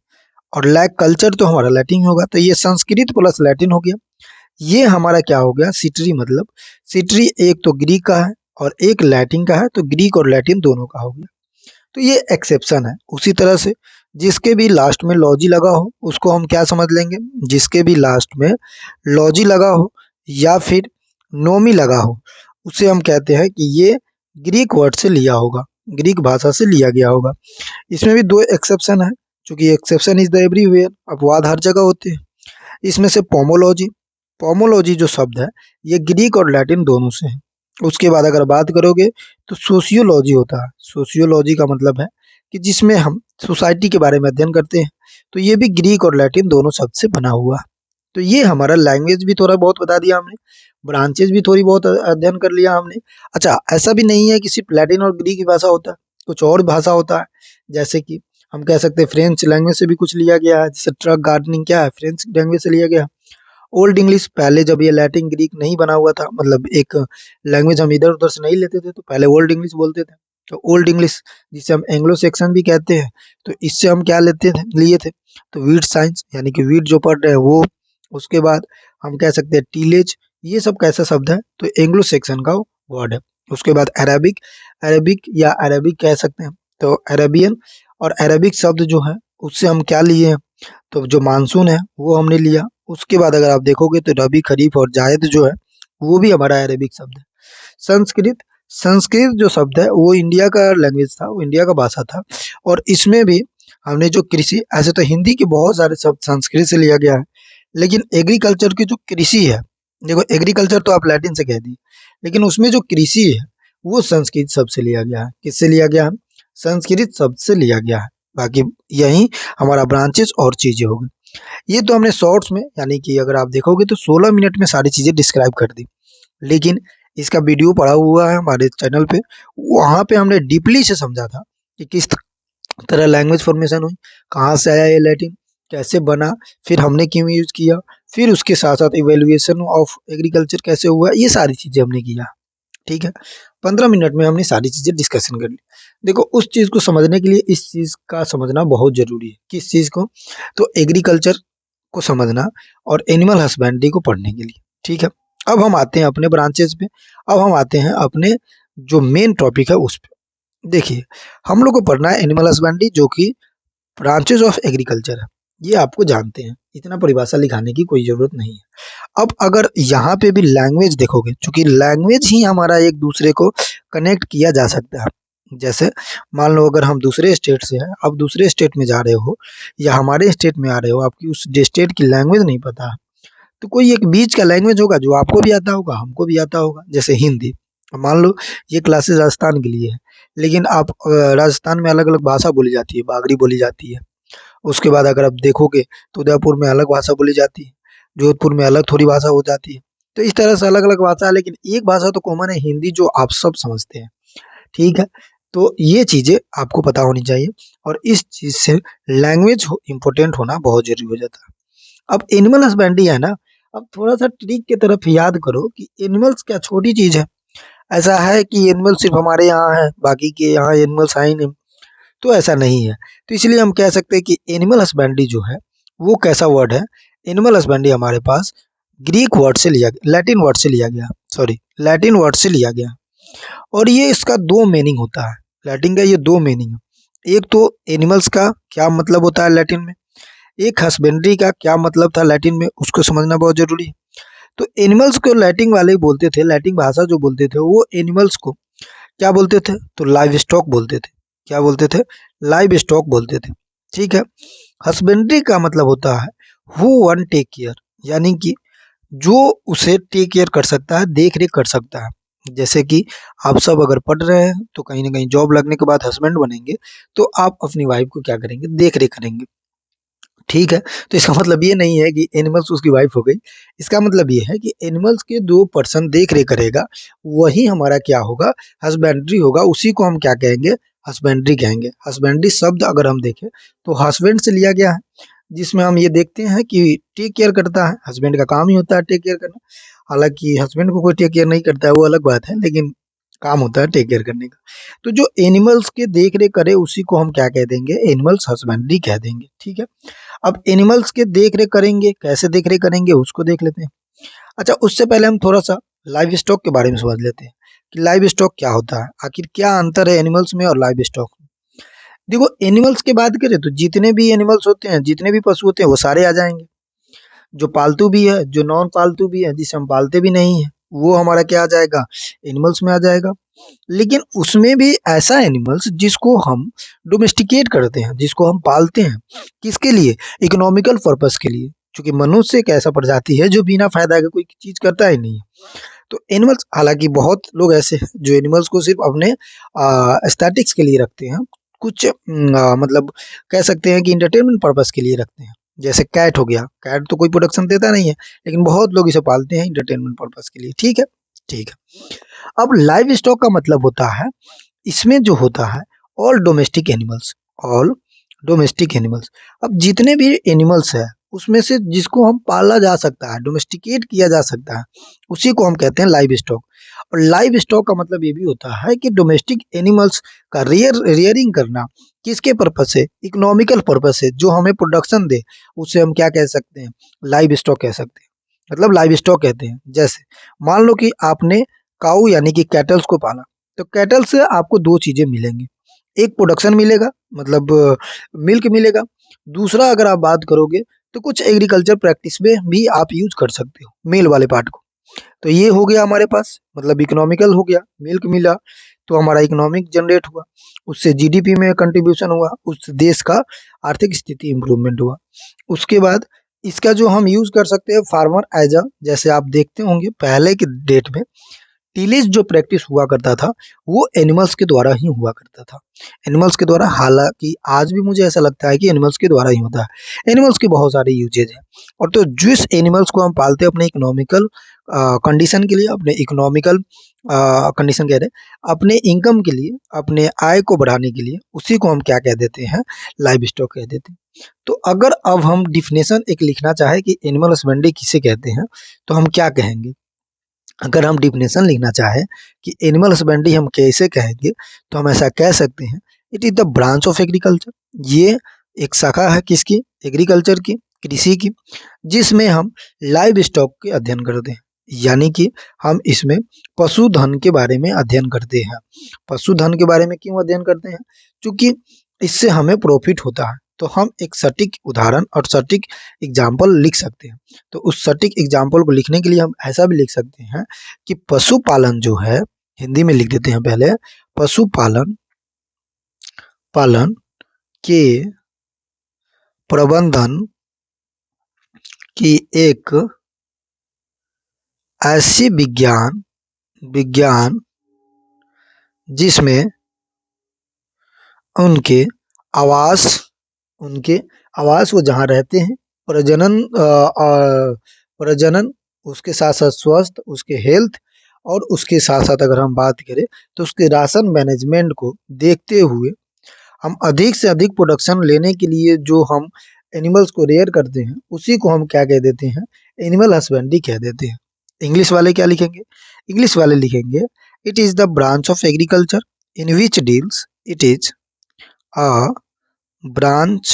और लैग कल्चर तो हमारा लैटिन होगा। तो ये संस्कृत प्लस लैटिन हो गया। ये हमारा क्या हो गया? सिट्री, मतलब सिट्री एक तो ग्रीक का है और एक लैटिन का है, तो ग्रीक और लैटिन दोनों का हो गया। तो ये एक्सेप्शन है। उसी तरह से जिसके भी लास्ट में लॉजी लगा हो उसको हम क्या समझ लेंगे? जिसके भी लास्ट में लॉजी लगा हो या फिर नोमी लगा हो उसे हम कहते हैं कि ये ग्रीक वर्ड से लिया होगा, ग्रीक भाषा से लिया गया होगा। इसमें भी दो एक्सेप्शन है, क्योंकि एक्सेप्शन इज द एवरीवेयर, अपवाद हर जगह होते हैं। इसमें से पोमोलॉजी, पोमोलॉजी जो शब्द है ये ग्रीक और लैटिन दोनों से है। उसके बाद अगर बात करोगे तो सोशियोलॉजी होता है। सोशियोलॉजी का मतलब है कि जिसमें हम सोसाइटी के बारे में अध्ययन करते हैं, तो ये भी ग्रीक और लैटिन दोनों शब्द से बना हुआ है। तो ये हमारा लैंग्वेज भी थोड़ा बहुत बता दिया हमने, ब्रांचेज भी थोड़ी बहुत अध्ययन कर लिया हमने। अच्छा, ऐसा भी नहीं है कि सिर्फ लैटिन और ग्रीक की भाषा होता है, कुछ और भाषा होता है। जैसे कि हम कह सकते हैं फ्रेंच लैंग्वेज से भी कुछ लिया गया है, जैसे ट्रक गार्डनिंग क्या है, फ्रेंच लैंग्वेज से लिया गया। ओल्ड इंग्लिश, पहले जब ये लैटिन ग्रीक नहीं बना हुआ था, मतलब एक लैंग्वेज हम इधर उधर से नहीं लेते थे, तो पहले ओल्ड इंग्लिश बोलते थे। तो ओल्ड इंग्लिश जिसे हम एंग्लो सेक्शन भी कहते हैं, तो इससे हम क्या लेते थे, लिए थे, तो वीट साइंस यानी कि वीट जो पढ़ रहे हैं वो। उसके बाद हम कह सकते हैं टीलेज, ये सब कैसा शब्द है, तो एंग्लो सेक्शन का वर्ड है। उसके बाद अरेबिक, अरेबिक या अरेबिक कह सकते हैं, तो अरेबियन और अरेबिक शब्द जो है उससे हम क्या लिए हैं, तो जो मानसून है वो हमने लिया। उसके बाद अगर आप देखोगे तो रबी, खरीफ और जायद जो है वो भी हमारा अरेबिक शब्द है। संस्कृत, संस्कृत जो शब्द है वो इंडिया का लैंग्वेज था, वो इंडिया का भाषा था। और इसमें भी हमने जो कृषि, ऐसे तो हिंदी के बहुत सारे शब्द संस्कृत से लिया गया है, लेकिन एग्रीकल्चर की जो कृषि है, देखो एग्रीकल्चर तो आप लैटिन से कह दी, लेकिन उसमें जो कृषि है वो संस्कृत शब्द से लिया गया है। किससे लिया गया है, संस्कृत शब्द से लिया गया है। बाकी यही हमारा ब्रांचेस और चीजें हो गई। ये तो हमने शॉर्ट्स में, यानी कि अगर आप देखोगे तो 16 मिनट में सारी चीजें डिस्क्राइब कर दी, लेकिन इसका वीडियो पड़ा हुआ है हमारे चैनल पे, वहाँ पे हमने डीपली से समझा था कि किस तरह लैंग्वेज फॉर्मेशन हुई, कहाँ से आया ये लैटिन, कैसे बना, फिर हमने क्यों यूज किया, फिर उसके साथ साथ इवेल्युएशन ऑफ एग्रीकल्चर कैसे हुआ, ये सारी चीजें हमने किया। ठीक है, 15 मिनट में हमने सारी चीजें डिस्कशन कर ली। देखो उस चीज को समझने के लिए इस चीज का समझना बहुत जरूरी है। किस चीज को, तो एग्रीकल्चर को समझना और एनिमल हस्बेंड्री को पढ़ने के लिए। ठीक है, अब हम आते हैं अपने ब्रांचेस पे, अब हम आते हैं अपने जो मेन टॉपिक है उस पे। देखिए, हम लोग को पढ़ना है एनिमल हस्बेंड्री, जो कि ब्रांचेस ऑफ एग्रीकल्चर है। ये आपको जानते हैं, इतना परिभाषा लिखाने की कोई जरूरत नहीं है। अब अगर यहाँ पे भी लैंग्वेज देखोगे, क्योंकि लैंग्वेज ही हमारा एक दूसरे को कनेक्ट किया जा सकता है। जैसे मान लो अगर हम दूसरे स्टेट से हैं, अब दूसरे स्टेट में जा रहे हो या हमारे स्टेट में आ रहे हो, आपकी उस स्टेट की लैंग्वेज नहीं पता है, तो कोई एक बीच का लैंग्वेज होगा जो आपको भी आता होगा, हमको भी आता होगा, जैसे हिंदी। मान लो ये क्लासेस राजस्थान के लिए है, लेकिन आप राजस्थान में अलग अलग भाषा बोली जाती है, बागड़ी बोली जाती है। उसके बाद अगर आप देखोगे तो उदयपुर में अलग भाषा बोली जाती है, जोधपुर में अलग थोड़ी भाषा हो जाती है। तो इस तरह से अलग अलग भाषा है, लेकिन एक भाषा तो कॉमन है, हिंदी, जो आप सब समझते हैं। ठीक है, तो ये चीजें आपको पता होनी चाहिए, और इस चीज से लैंग्वेज इंपॉर्टेंट होना बहुत जरूरी हो जाता है। अब एनिमल हस्बेंड्री है ना, अब थोड़ा सा ट्रिक की तरफ याद करो कि एनिमल्स क्या छोटी चीज है। ऐसा है कि एनिमल सिर्फ हमारे यहाँ है, बाकी के यहाँ एनिमल्स है ही नहीं, तो ऐसा नहीं है। तो इसलिए हम कह सकते हैं कि एनिमल हस्बेंड्री जो है वो कैसा वर्ड है, एनिमल हस्बेंड्री हमारे पास ग्रीक वर्ड से लिया, लैटिन वर्ड से लिया गया, सॉरी लैटिन वर्ड से लिया गया। और ये इसका दो मीनिंग होता है, लैटिन का ये दो मीनिंग है। एक तो एनिमल्स का क्या मतलब होता है लैटिन में, एक हस्बेंड्री का क्या मतलब था लैटिन में, उसको समझना बहुत जरूरी है। तो एनिमल्स को लैटिन वाले ही बोलते थे, लैटिन भाषा जो बोलते थे वो एनिमल्स को क्या बोलते थे, तो लाइव स्टॉक बोलते थे। क्या बोलते थे, लाइव स्टॉक बोलते थे। ठीक है, हस्बेंड्री का मतलब होता है हु वन टेक केयर, यानी कि जो उसे टेक केयर कर सकता है, देख रेख कर सकता है। जैसे कि आप सब अगर पढ़ रहे हैं तो कहीं ना कहीं जॉब लगने के बाद हस्बैंड बनेंगे, तो आप अपनी वाइफ को क्या करेंगे, देख रेख करेंगे। ठीक है, तो इसका मतलब ये नहीं है कि एनिमल्स उसकी वाइफ हो गई, इसका मतलब ये है कि एनिमल्स के दो पर्सन देख रेख करेगा, वही हमारा क्या होगा, हस्बेंड्री होगा। उसी को हम क्या कहेंगे, हस्बेंड्री कहेंगे। हस्बेंड्री शब्द अगर हम देखें तो हस्बैंड से लिया गया है, जिसमें हम ये देखते हैं कि टेक केयर करता है, हस्बैंड का काम ही होता है टेक केयर करना। हालांकि हस्बैंड को कोई टेक केयर नहीं करता है वो अलग बात है, लेकिन काम होता है टेक केयर करने का। तो जो एनिमल्स के देख रेख करे उसी को हम क्या कह देंगे, एनिमल्स हस्बेंड्री कह देंगे। ठीक है, अब एनिमल्स के देख रेख करेंगे, कैसे देख रेख करेंगे उसको देख लेते हैं। अच्छा, उससे पहले हम थोड़ा सा लाइव स्टॉक के बारे में समझ लेते हैं कि लाइव स्टॉक क्या होता है, आखिर क्या अंतर है एनिमल्स में और लाइव स्टॉक में। देखो एनिमल्स की बात करें तो जितने भी एनिमल्स होते हैं, जितने भी पशु होते हैं वो सारे आ जाएंगे, जो पालतू भी है, जो नॉन पालतू भी है, जिसे हम पालते भी नहीं है, वो हमारा क्या आ जाएगा, एनिमल्स में आ जाएगा। लेकिन उसमें भी ऐसा एनिमल्स जिसको हम डोमेस्टिकेट करते हैं, जिसको हम पालते हैं, किसके लिए, इकोनॉमिकल पर्पस के लिए, क्योंकि मनुष्य एक ऐसा प्रजाति है जो बिना फायदा के कोई चीज करता ही नहीं है। तो एनिमल्स, हालांकि बहुत लोग ऐसे हैं जो एनिमल्स को सिर्फ अपने एस्थेटिक्स के लिए रखते हैं, कुछ मतलब कह सकते हैं कि इंटरटेनमेंट पर्पस के लिए रखते हैं। जैसे कैट हो गया, कैट तो कोई प्रोडक्शन देता नहीं है, लेकिन बहुत लोग इसे पालते हैं इंटरटेनमेंट पर्पस के लिए। ठीक है, ठीक है। अब लाइव स्टॉक का मतलब होता है, इसमें जो होता है all domestic animals, all domestic animals. अब जितने भी एनिमल्स है उसमें से जिसको हम पाला जा सकता है, डोमेस्टिकेट किया जा सकता है, उसी को हम कहते हैं लाइव स्टॉक। और लाइव स्टॉक का मतलब ये भी होता है कि डोमेस्टिक एनिमल्स का रेयरिंग करना किसके पर्पज से, इकोनॉमिकल पर्पज से, जो हमें प्रोडक्शन दे, उसे हम क्या कह सकते हैं, लाइव स्टॉक कह सकते हैं, मतलब लाइव स्टॉक कहते हैं। जैसे मान लो कि आपने काऊ यानी कि कैटल्स को पाला, तो कैटल से आपको दो चीजें मिलेंगी, एक प्रोडक्शन मिलेगा, मतलब मिल्क मिलेगा। दूसरा अगर आप बात करोगे तो कुछ एग्रीकल्चर प्रैक्टिस में भी आप यूज कर सकते हो मेल वाले पार्ट को। तो ये हो गया हमारे पास, मतलब इकोनॉमिकल हो गया, मिल्क मिला तो हमारा इकोनॉमिक जनरेट हुआ, उससे जीडीपी में कंट्रीब्यूशन हुआ, उस देश का आर्थिक स्थिति इंप्रूवमेंट हुआ। उसके बाद इसका जो हम यूज कर सकते हैं फार्मर एज अ, जैसे आप देखते होंगे पहले के डेट में टीलेज जो प्रैक्टिस हुआ करता था वो एनिमल्स के द्वारा ही हुआ करता था, एनिमल्स के द्वारा। हालांकि आज भी मुझे ऐसा लगता है कि एनिमल्स के द्वारा ही होता है। एनिमल्स के बहुत सारे यूजेज हैं, और तो जिस एनिमल्स को हम पालते हैं अपने इकोनॉमिकल कंडीशन के लिए, अपने इकोनॉमिकल कंडीशन कह रहे हैं, अपने इनकम के लिए, अपने आय को बढ़ाने के लिए, उसी को हम क्या कह देते हैं, लाइव स्टॉक कह देते हैं। तो अगर अब हम डिफिनेशन एक लिखना चाहे कि एनिमल हस्बेंड्री किसे कहते हैं, तो हम क्या कहेंगे, अगर हम डिफिनेशन लिखना चाहें कि एनिमल हस्बेंड्री हम कैसे कहेंगे, तो हम ऐसा कह सकते हैं, it is the branch of agriculture. ये एक शाखा है किसकी, एग्रीकल्चर की, कृषि की, जिसमें हम लाइव स्टॉक के अध्ययन करते हैं। यानी कि हम इसमें पशुधन के बारे में अध्ययन करते हैं। पशुधन के बारे में क्यों अध्ययन करते हैं, क्योंकि इससे हमें प्रॉफिट होता है। तो हम एक सटीक उदाहरण और सटीक एग्जाम्पल लिख सकते हैं। तो उस सटीक एग्जाम्पल को लिखने के लिए हम ऐसा भी लिख सकते हैं कि पशुपालन जो है, हिंदी में लिख देते हैं पहले, पशुपालन पालन के प्रबंधन की एक ऐसी विज्ञान विज्ञान जिसमें उनके आवास उनके आवास वो जहाँ रहते हैं, प्रजनन प्रजनन, उसके साथ साथ स्वास्थ्य, उसके हेल्थ, और उसके साथ साथ अगर हम बात करें तो उसके राशन मैनेजमेंट को देखते हुए हम अधिक से अधिक प्रोडक्शन लेने के लिए जो हम एनिमल्स को रेयर करते हैं, उसी को हम क्या कह देते हैं, एनिमल हस्बेंड्री कह देते हैं। इंग्लिश वाले क्या लिखेंगे, इंग्लिश वाले लिखेंगे, it is the branch of agriculture in which deals, it is a branch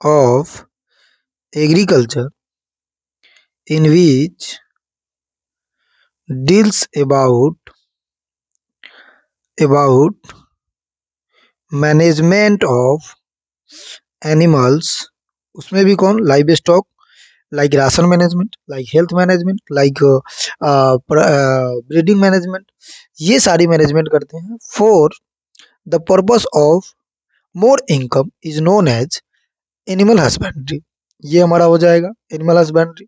of agriculture in which deals about management of animals, उसमें भी कौन, live stock, like ration management, like health management, like breeding management, ये सारी management करते हैं। For the purpose of more income is known as animal husbandry. ये हमारा हो जाएगा एनिमल हस्बेंड्री।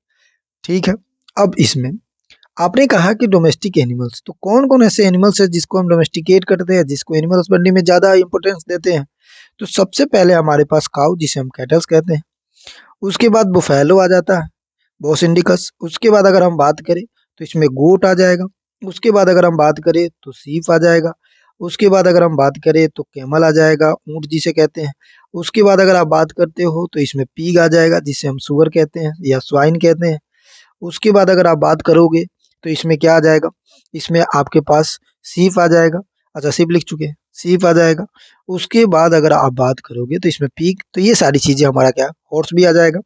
ठीक है। अब इसमें आपने कहा कि डोमेस्टिक एनिमल्स, तो कौन कौन ऐसे एनिमल्स है जिसको हम डोमेस्टिकेट करते हैं, जिसको एनिमल हस्बेंड्री में ज़्यादा इंपॉर्टेंस देते हैं। तो सबसे पहले हमारे पास काऊ, जिसे हम कैटल्स कहते हैं। उसके बाद बुफैलो आ जाता है, बॉस इंडिकस। उसके बाद अगर हम बात करें तो इसमें गोट आ जाएगा। उसके बाद अगर हम बात करें तो सीप आ जाएगा। उसके बाद अगर हम बात करें तो कैमल आ जाएगा, ऊँट जिसे कहते हैं। उसके बाद अगर आप बात करते हो तो इसमें पीग आ जाएगा, जिसे हम सुअर कहते हैं या स्वाइन कहते हैं। उसके बाद अगर आप बात करोगे तो इसमें क्या आ जाएगा, इसमें आपके पास सीप आ जाएगा। अच्छा, सीप लिख चुके हैं, सीप आ जाएगा। उसके बाद अगर आप बात करोगे तो इसमें पीक, तो ये सारी चीजें हमारा क्या, हॉर्स भी आ जाएगा।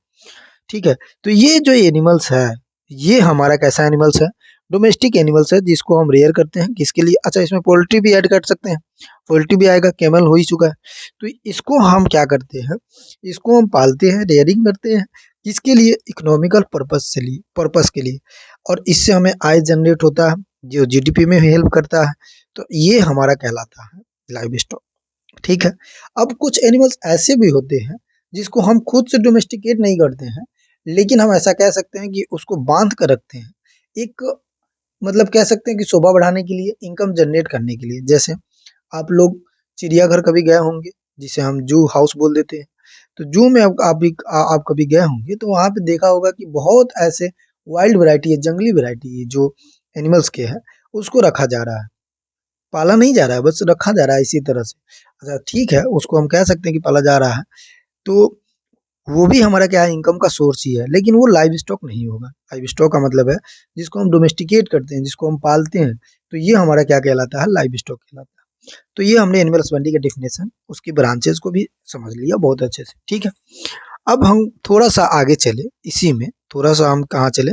ठीक है। तो ये जो एनिमल्स है, ये हमारा कैसा एनिमल्स है, डोमेस्टिक एनिमल्स है, जिसको हम रेयर करते हैं किसके लिए। अच्छा, इसमें पोल्ट्री भी ऐड कर सकते हैं, पोल्ट्री भी आएगा, कैमल हो ही चुका है। तो इसको हम क्या करते हैं, इसको हम पालते हैं, रेयरिंग करते हैं, किसके लिए? इकोनॉमिकल पर्पस के लिए, और इससे हमें आय जनरेट होता है जो जीडीपी में भी हेल्प करता है। तो ये हमारा कहलाता है लाइव स्टॉक। ठीक है। अब कुछ एनिमल्स ऐसे भी होते हैं जिसको हम खुद से डोमेस्टिकेट नहीं करते हैं, लेकिन हम ऐसा कह सकते हैं कि उसको बांध कर रखते हैं, एक मतलब कह सकते हैं कि शोभा बढ़ाने के लिए, इनकम जनरेट करने के लिए। जैसे आप लोग चिड़ियाघर कभी गए होंगे, जिसे हम जू हाउस बोल देते हैं। तो जू में आप कभी गए होंगे तो वहाँ पे देखा होगा कि बहुत ऐसे वाइल्ड वैरायटी है, जंगली वैरायटी है जो एनिमल्स के है, उसको रखा जा रहा है, पाला नहीं जा रहा है, बस रखा जा रहा है इसी तरह से। अच्छा ठीक है, उसको हम कह सकते हैं कि पाला जा रहा है। तो वो भी हमारा क्या है, इनकम का सोर्स ही है, लेकिन वो लाइव स्टॉक नहीं होगा। लाइव स्टॉक का मतलब है जिसको हम डोमेस्टिकेट करते हैं, जिसको हम पालते हैं, तो ये हमारा क्या कहलाता है, लाइव स्टॉक कहलाता है। तो ये हमने एनिमल हस्बेंड्री का डेफिनेशन, उसकी ब्रांचेस को भी समझ लिया बहुत अच्छे से। ठीक है। अब हम थोड़ा सा आगे चले, इसी में थोड़ा सा हम कहाँ चले,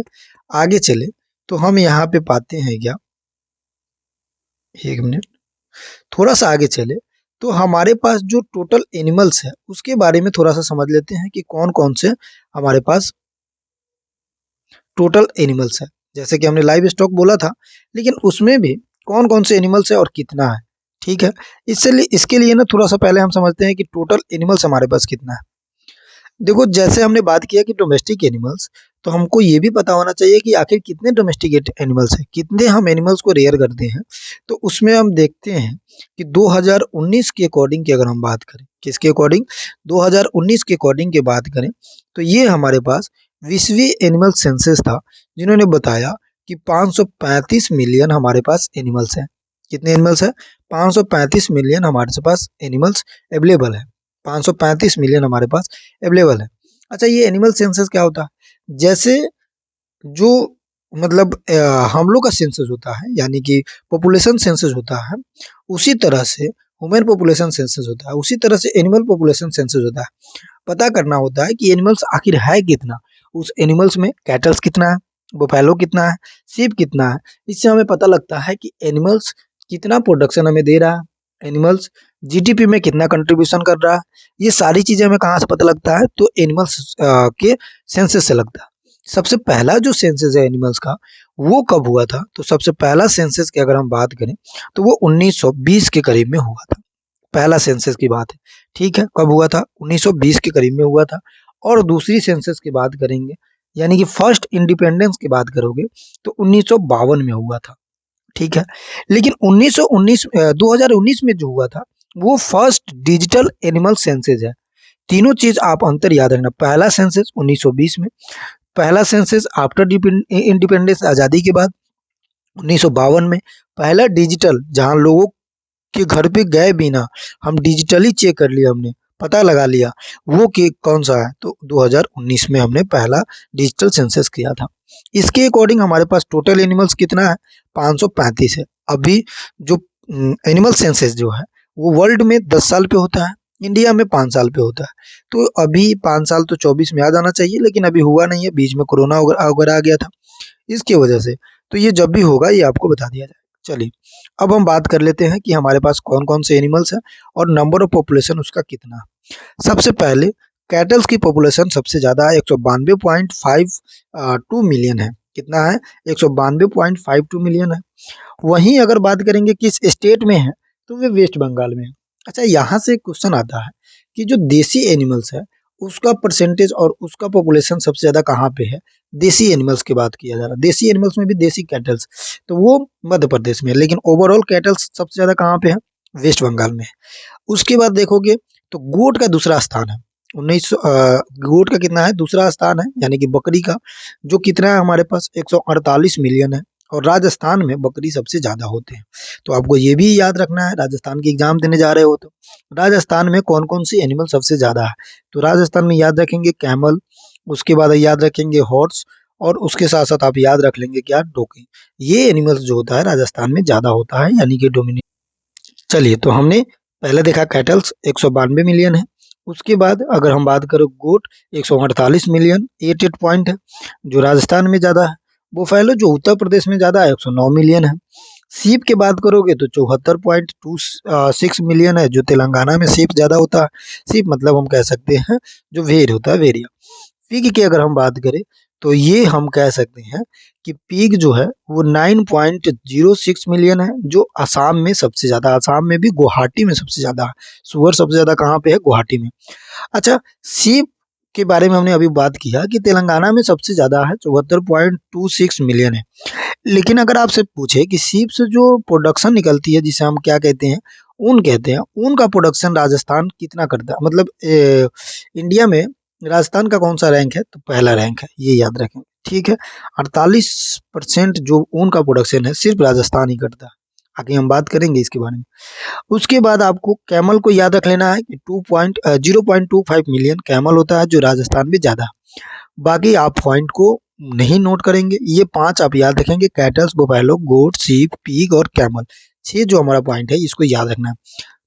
आगे चले, तो हम यहाँ पे पाते हैं क्या, एक मिनट, थोड़ा सा आगे चले तो हमारे पास जो टोटल एनिमल्स है उसके बारे में थोड़ा सा समझ लेते हैं कि कौन कौन से हमारे पास टोटल एनिमल्स है। जैसे कि हमने लाइव स्टॉक बोला था, लेकिन उसमें भी कौन कौन से एनिमल्स है और कितना है। ठीक है। इसलिए इसके लिए ना थोड़ा सा पहले हम समझते हैं कि टोटल एनिमल्स हमारे पास कितना है। देखो, जैसे हमने बात किया कि डोमेस्टिक एनिमल्स, तो हमको ये भी पता होना चाहिए कि आखिर कितने डोमेस्टिकेट एनिमल्स हैं, कितने हम एनिमल्स को रेयर करते हैं। तो उसमें हम देखते हैं कि 2019 के अकॉर्डिंग की अगर हम बात करें, किसके अकॉर्डिंग, 2019 के अकॉर्डिंग की बात करें, तो ये हमारे पास 20वीं एनिमल सेंसस था, जिन्होंने बताया कि 535 मिलियन हमारे पास एनिमल्स हैं। कितने एनिमल्स हैं? 535 मिलियन हमारे पास एनिमल्स अवेलेबल है। 535 मिलियन हमारे पास अवेलेबल है। अच्छा, ये एनिमल सेंसस क्या होता है? जैसे जो मतलब हम लोग का सेंसस होता है, यानी कि पॉपुलेशन सेंसस होता है, उसी तरह से ह्यूमन पॉपुलेशन सेंसस होता है, उसी तरह से एनिमल पॉपुलेशन सेंसस होता है। पता करना होता है कि एनिमल्स आखिर है कितना, उस एनिमल्स में कैटल्स कितना है, बुफैलो कितना है, सीप कितना है। इससे हमें पता लगता है कि एनिमल्स कितना प्रोडक्शन हमें दे रहा है, एनिमल्स जीडीपी में कितना कंट्रीब्यूशन कर रहा है। ये सारी चीजें हमें कहाँ से पता लगता है? तो एनिमल्स के सेंसस से लगता है। सबसे पहला जो सेंसस है एनिमल्स का, वो कब हुआ था? तो सबसे पहला सेंसस की अगर हम बात करें तो वो 1920 के करीब में हुआ था। पहला सेंसस की बात है। ठीक है, कब हुआ था? 1920 के करीब में हुआ था। और दूसरी सेंसस की बात करेंगे, यानी कि फर्स्ट इंडिपेंडेंस की बात करोगे, तो 1952 में हुआ था। ठीक है। लेकिन 2019 में जो हुआ था, वो फर्स्ट डिजिटल एनिमल सेंसस है। तीनों चीज आप अंतर याद रखना। पहला सेंसस 1920 में, पहला सेंसस आफ्टर इंडिपेंडेंस, आजादी के बाद 1952 में, पहला डिजिटल, जहां लोगों के घर पे गए बिना हम डिजिटली चेक कर लिया, हमने पता लगा लिया वो कि कौन सा है, तो 2019 में हमने पहला डिजिटल सेंसस किया था। इसके अकॉर्डिंग हमारे पास टोटल एनिमल्स कितना है? 535 है। अभी जो एनिमल सेंसस जो है वो वर्ल्ड में 10 साल पे होता है, इंडिया में 5 साल पे होता है। तो अभी 5 साल तो 24 में आ जाना चाहिए, लेकिन अभी हुआ नहीं है, बीच में कोरोना वगैरह आ गया था, इसकी वजह से। तो ये जब भी होगा ये आपको बता दिया जाएगा। चलिए, अब हम बात कर लेते हैं कि हमारे पास कौन कौन से एनिमल्स हैं और नंबर ऑफ पॉपुलेशन उसका कितना है। सबसे पहले कैटल्स की पॉपुलेशन सबसे ज़्यादा है, 192.52 मिलियन है। कितना है? 192.52 मिलियन है। वहीं अगर बात करेंगे किस स्टेट में है, तो वे वेस्ट बंगाल में है। अच्छा, यहाँ से क्वेश्चन आता है कि जो देसी एनिमल्स है उसका परसेंटेज और उसका पॉपुलेशन सबसे ज़्यादा कहाँ पे है? देसी एनिमल्स की बात किया जा रहा है, देसी एनिमल्स में भी देसी कैटल्स, तो वो मध्य प्रदेश में है, लेकिन ओवरऑल कैटल्स सबसे ज़्यादा कहाँ पे है? वेस्ट बंगाल में है। उसके बाद देखोगे तो गोट का दूसरा स्थान है, 1900 गोट का कितना है? दूसरा स्थान है, यानी कि बकरी का, जो कितना है हमारे पास? 148 मिलियन है। और राजस्थान में बकरी सबसे ज़्यादा होते हैं। तो आपको ये भी याद रखना है, राजस्थान की एग्जाम देने जा रहे हो तो राजस्थान में कौन कौन सी एनिमल सबसे ज़्यादा है। तो राजस्थान में याद रखेंगे कैमल, उसके बाद याद रखेंगे हॉर्स, और उसके साथ साथ आप याद रख लेंगे क्या? डोकी। ये एनिमल्स जो होता है राजस्थान में ज़्यादा होता है, यानी कि डोमिनेट। चलिए, तो हमने पहले देखा कैटल्स 192 मिलियन है। उसके बाद अगर हम बात करें गोट, 148 मिलियन, 88 पॉइंट है, जो राजस्थान में ज़्यादा है। बुफैलो जो उत्तर प्रदेश में ज़्यादा है, 109 मिलियन है। सीप की बात करोगे तो 74.26 मिलियन है, जो तेलंगाना में सीप ज़्यादा होता है। सीप मतलब हम कह सकते हैं जो भेड़ होता है, भेड़िया। पिग की अगर हम बात करें तो ये हम कह सकते हैं कि पिग जो है वो 9.06 मिलियन है, जो असम में सबसे ज़्यादा, असम में भी गुवाहाटी में सबसे ज़्यादा है। सुअर सबसे ज़्यादा कहाँ पे है? गुवाहाटी में। अच्छा, सीप के बारे में हमने अभी बात किया कि तेलंगाना में सबसे ज़्यादा है, 74.26 मिलियन है। लेकिन अगर आपसे पूछे कि सीप से जो प्रोडक्शन निकलती है, जिसे हम क्या कहते हैं? ऊन कहते हैं। ऊन का प्रोडक्शन राजस्थान कितना करता है? मतलब इंडिया में राजस्थान का कौन सा रैंक है? तो पहला रैंक है, ये याद रखें। ठीक है, 48% जो ऊन का प्रोडक्शन है सिर्फ राजस्थान ही करता है। आगे हम बात करेंगे इसके बारे में। उसके बाद आपको कैमल को याद रख लेना है कि 0.25 मिलियन कैमल होता है, जो राजस्थान में ज़्यादा है। बाकी आप पॉइंट को नहीं नोट करेंगे, ये 5 आप याद रखेंगे: कैटल्स, बुफैलो, गोट, सीप, पीग और कैमल। 6 जो हमारा पॉइंट है इसको याद रखना है।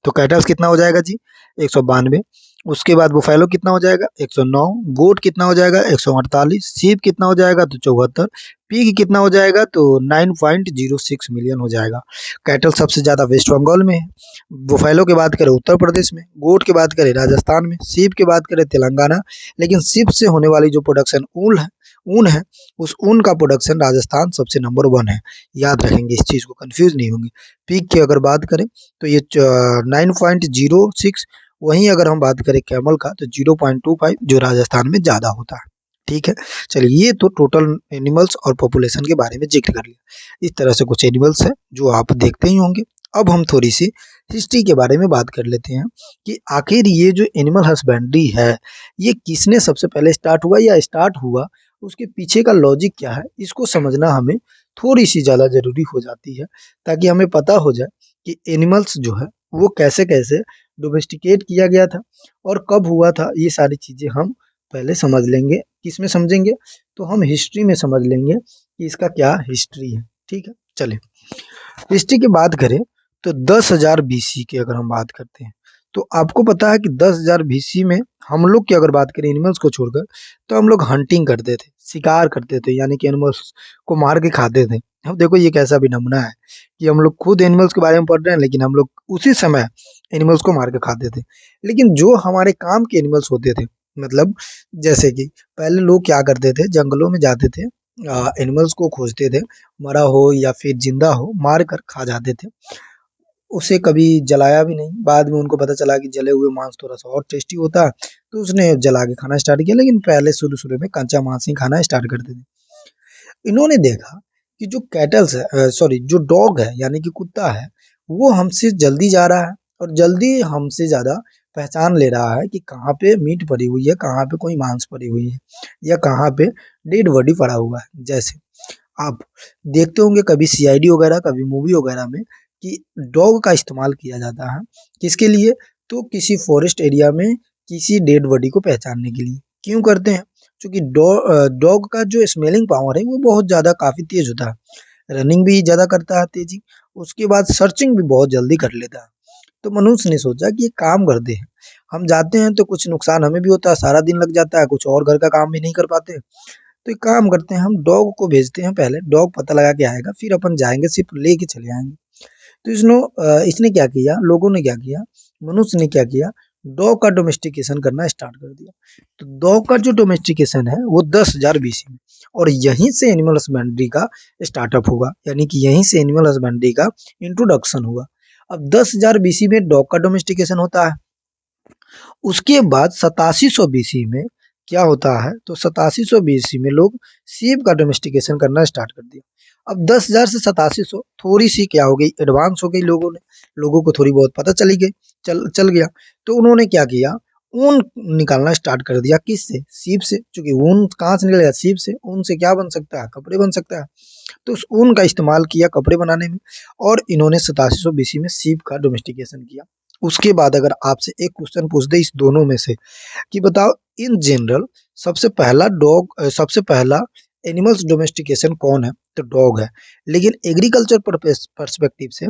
तो कैटल्स कितना हो जाएगा जी? 192। उसके बाद बुफैलो कितना हो जाएगा? 109। गोट कितना हो जाएगा? 148। सीप कितना हो जाएगा? तो 74। पीग कितना हो जाएगा? तो 9.06 मिलियन हो जाएगा। कैटल सबसे ज़्यादा वेस्ट बंगाल में है। बुफैलो की बात करें उत्तर प्रदेश में, गोट की बात करें राजस्थान में, सीप की बात करें तेलंगाना। लेकिन सीप से होने वाली जो प्रोडक्शन ऊन है, उस ऊन का प्रोडक्शन राजस्थान सबसे नंबर 1 है। याद रखेंगे, इस चीज़ को कंफ्यूज नहीं होंगे। पीक की अगर बात करें तो ये 9.06। वहीं अगर हम बात करें कैमल का तो 0.25, जो राजस्थान में ज़्यादा होता है। ठीक है, चलिए ये तो टोटल एनिमल्स और पॉपुलेशन के बारे में जिक्र कर लिया। इस तरह से कुछ एनिमल्स हैं जो आप देखते ही होंगे। अब हम थोड़ी सी हिस्ट्री के बारे में बात कर लेते हैं कि आखिर ये जो एनिमल हस्बेंड्री है, ये किसने सबसे पहले स्टार्ट हुआ या स्टार्ट हुआ, उसके पीछे का लॉजिक क्या है, इसको समझना हमें थोड़ी सी ज़्यादा ज़रूरी हो जाती है, ताकि हमें पता हो जाए कि एनिमल्स जो है वो कैसे कैसे डोमेस्टिकेट किया गया था और कब हुआ था। ये सारी चीज़ें हम पहले समझ लेंगे। किस में समझेंगे? तो हम हिस्ट्री में समझ लेंगे कि इसका क्या हिस्ट्री है। ठीक है, चलिए हिस्ट्री की बात करें तो 10,000 बीसी की अगर हम बात करते हैं तो आपको पता है कि 10,000 बीसी में हम लोग की अगर बात करें एनिमल्स को छोड़कर, तो हम लोग हंटिंग करते थे, शिकार करते थे, यानी कि एनिमल्स को मार के खाते थे। अब देखो ये कैसा भी नमूना है कि हम लोग खुद एनिमल्स के बारे में पढ़ रहे हैं, लेकिन हम लोग उसी समय एनिमल्स को मार के खाते थे। लेकिन जो हमारे काम के एनिमल्स होते थे, मतलब जैसे कि पहले लोग क्या करते थे, जंगलों में जाते थे, एनिमल्स को खोजते थे, मरा हो या फिर जिंदा हो, मार कर खा जाते थे। उसे कभी जलाया भी नहीं। बाद में उनको पता चला कि जले हुए मांस थोड़ा सा और टेस्टी होता है, तो उसने जला के खाना स्टार्ट किया। लेकिन पहले शुरू शुरू में कच्चा मांस ही खाना स्टार्ट करते थे। इन्होंने देखा कि जो कैटल्स है, सॉरी, जो डॉग है यानी कि कुत्ता है, वो हमसे जल्दी जा रहा है और जल्दी हमसे ज़्यादा पहचान ले रहा है कि कहाँ पे मीट पड़ी हुई है, कहाँ पे कोई मांस पड़ी हुई है, या कहाँ पे डेड बॉडी पड़ा हुआ है। जैसे आप देखते होंगे कभी सीआईडी वगैरह, कभी मूवी वगैरह में, कि डॉग का इस्तेमाल किया जाता है किसके लिए? तो किसी फॉरेस्ट एरिया में किसी डेड बॉडी को पहचानने के लिए। क्यों करते हैं? क्योंकि डॉग का जो स्मेलिंग पावर है वो बहुत ज़्यादा काफ़ी तेज होता है, रनिंग भी ज़्यादा करता है तेजी, उसके बाद सर्चिंग भी बहुत जल्दी कर लेता है। तो मनुष्य ने सोचा कि एक काम करते हैं, हम जाते हैं तो कुछ नुकसान हमें भी होता है, सारा दिन लग जाता है, कुछ और घर का काम भी नहीं कर पाते। तो एक काम करते हैं, हम डॉग को भेजते हैं, पहले डॉग पता लगा के आएगा, फिर अपन जाएंगे सिर्फ लेके चले आएंगे। तो इसने क्या किया, लोगों ने क्या किया, मनुष्य ने क्या किया, डॉग का डोमेस्टिकेशन करना स्टार्ट कर दिया। तो डॉग का जो डोमेस्टिकेशन है वो 10,000 बीसी में, और यहीं से एनिमल हस्बेंड्री का स्टार्टअप हुआ, यानी कि यहीं से एनिमल हस्बेंड्री का इंट्रोडक्शन हुआ। अब 10,000 बीसी में डॉग का डोमेस्टिकेशन होता है। उसके बाद 8700 बीसी में क्या होता है, तो 8700 बीसी में लोग सीप का डोमेस्टिकेशन करना स्टार्ट कर दिया। अब 10,000 से 8700 थोड़ी सी क्या हो गई, एडवांस हो गई। लोगों को थोड़ी बहुत पता चली गई, चल गया। तो उन्होंने क्या किया, ऊन निकालना स्टार्ट कर दिया। किससे? सीप से। क्योंकि ऊन कहाँ से निकलेगा? सीप से। ऊन से क्या बन सकता है? कपड़े बन सकता है। तो उस ऊन का इस्तेमाल किया कपड़े बनाने में, और इन्होंने 8700 बीसी में सीप का डोमेस्टिकेशन किया। उसके बाद अगर आपसे एक क्वेश्चन पूछ दे इस दोनों में से कि बताओ इन जनरल सबसे पहला एनिमल्स डोमेस्टिकेशन कौन है, तो डॉग है। लेकिन एग्रीकल्चर पर्सपेक्टिव से,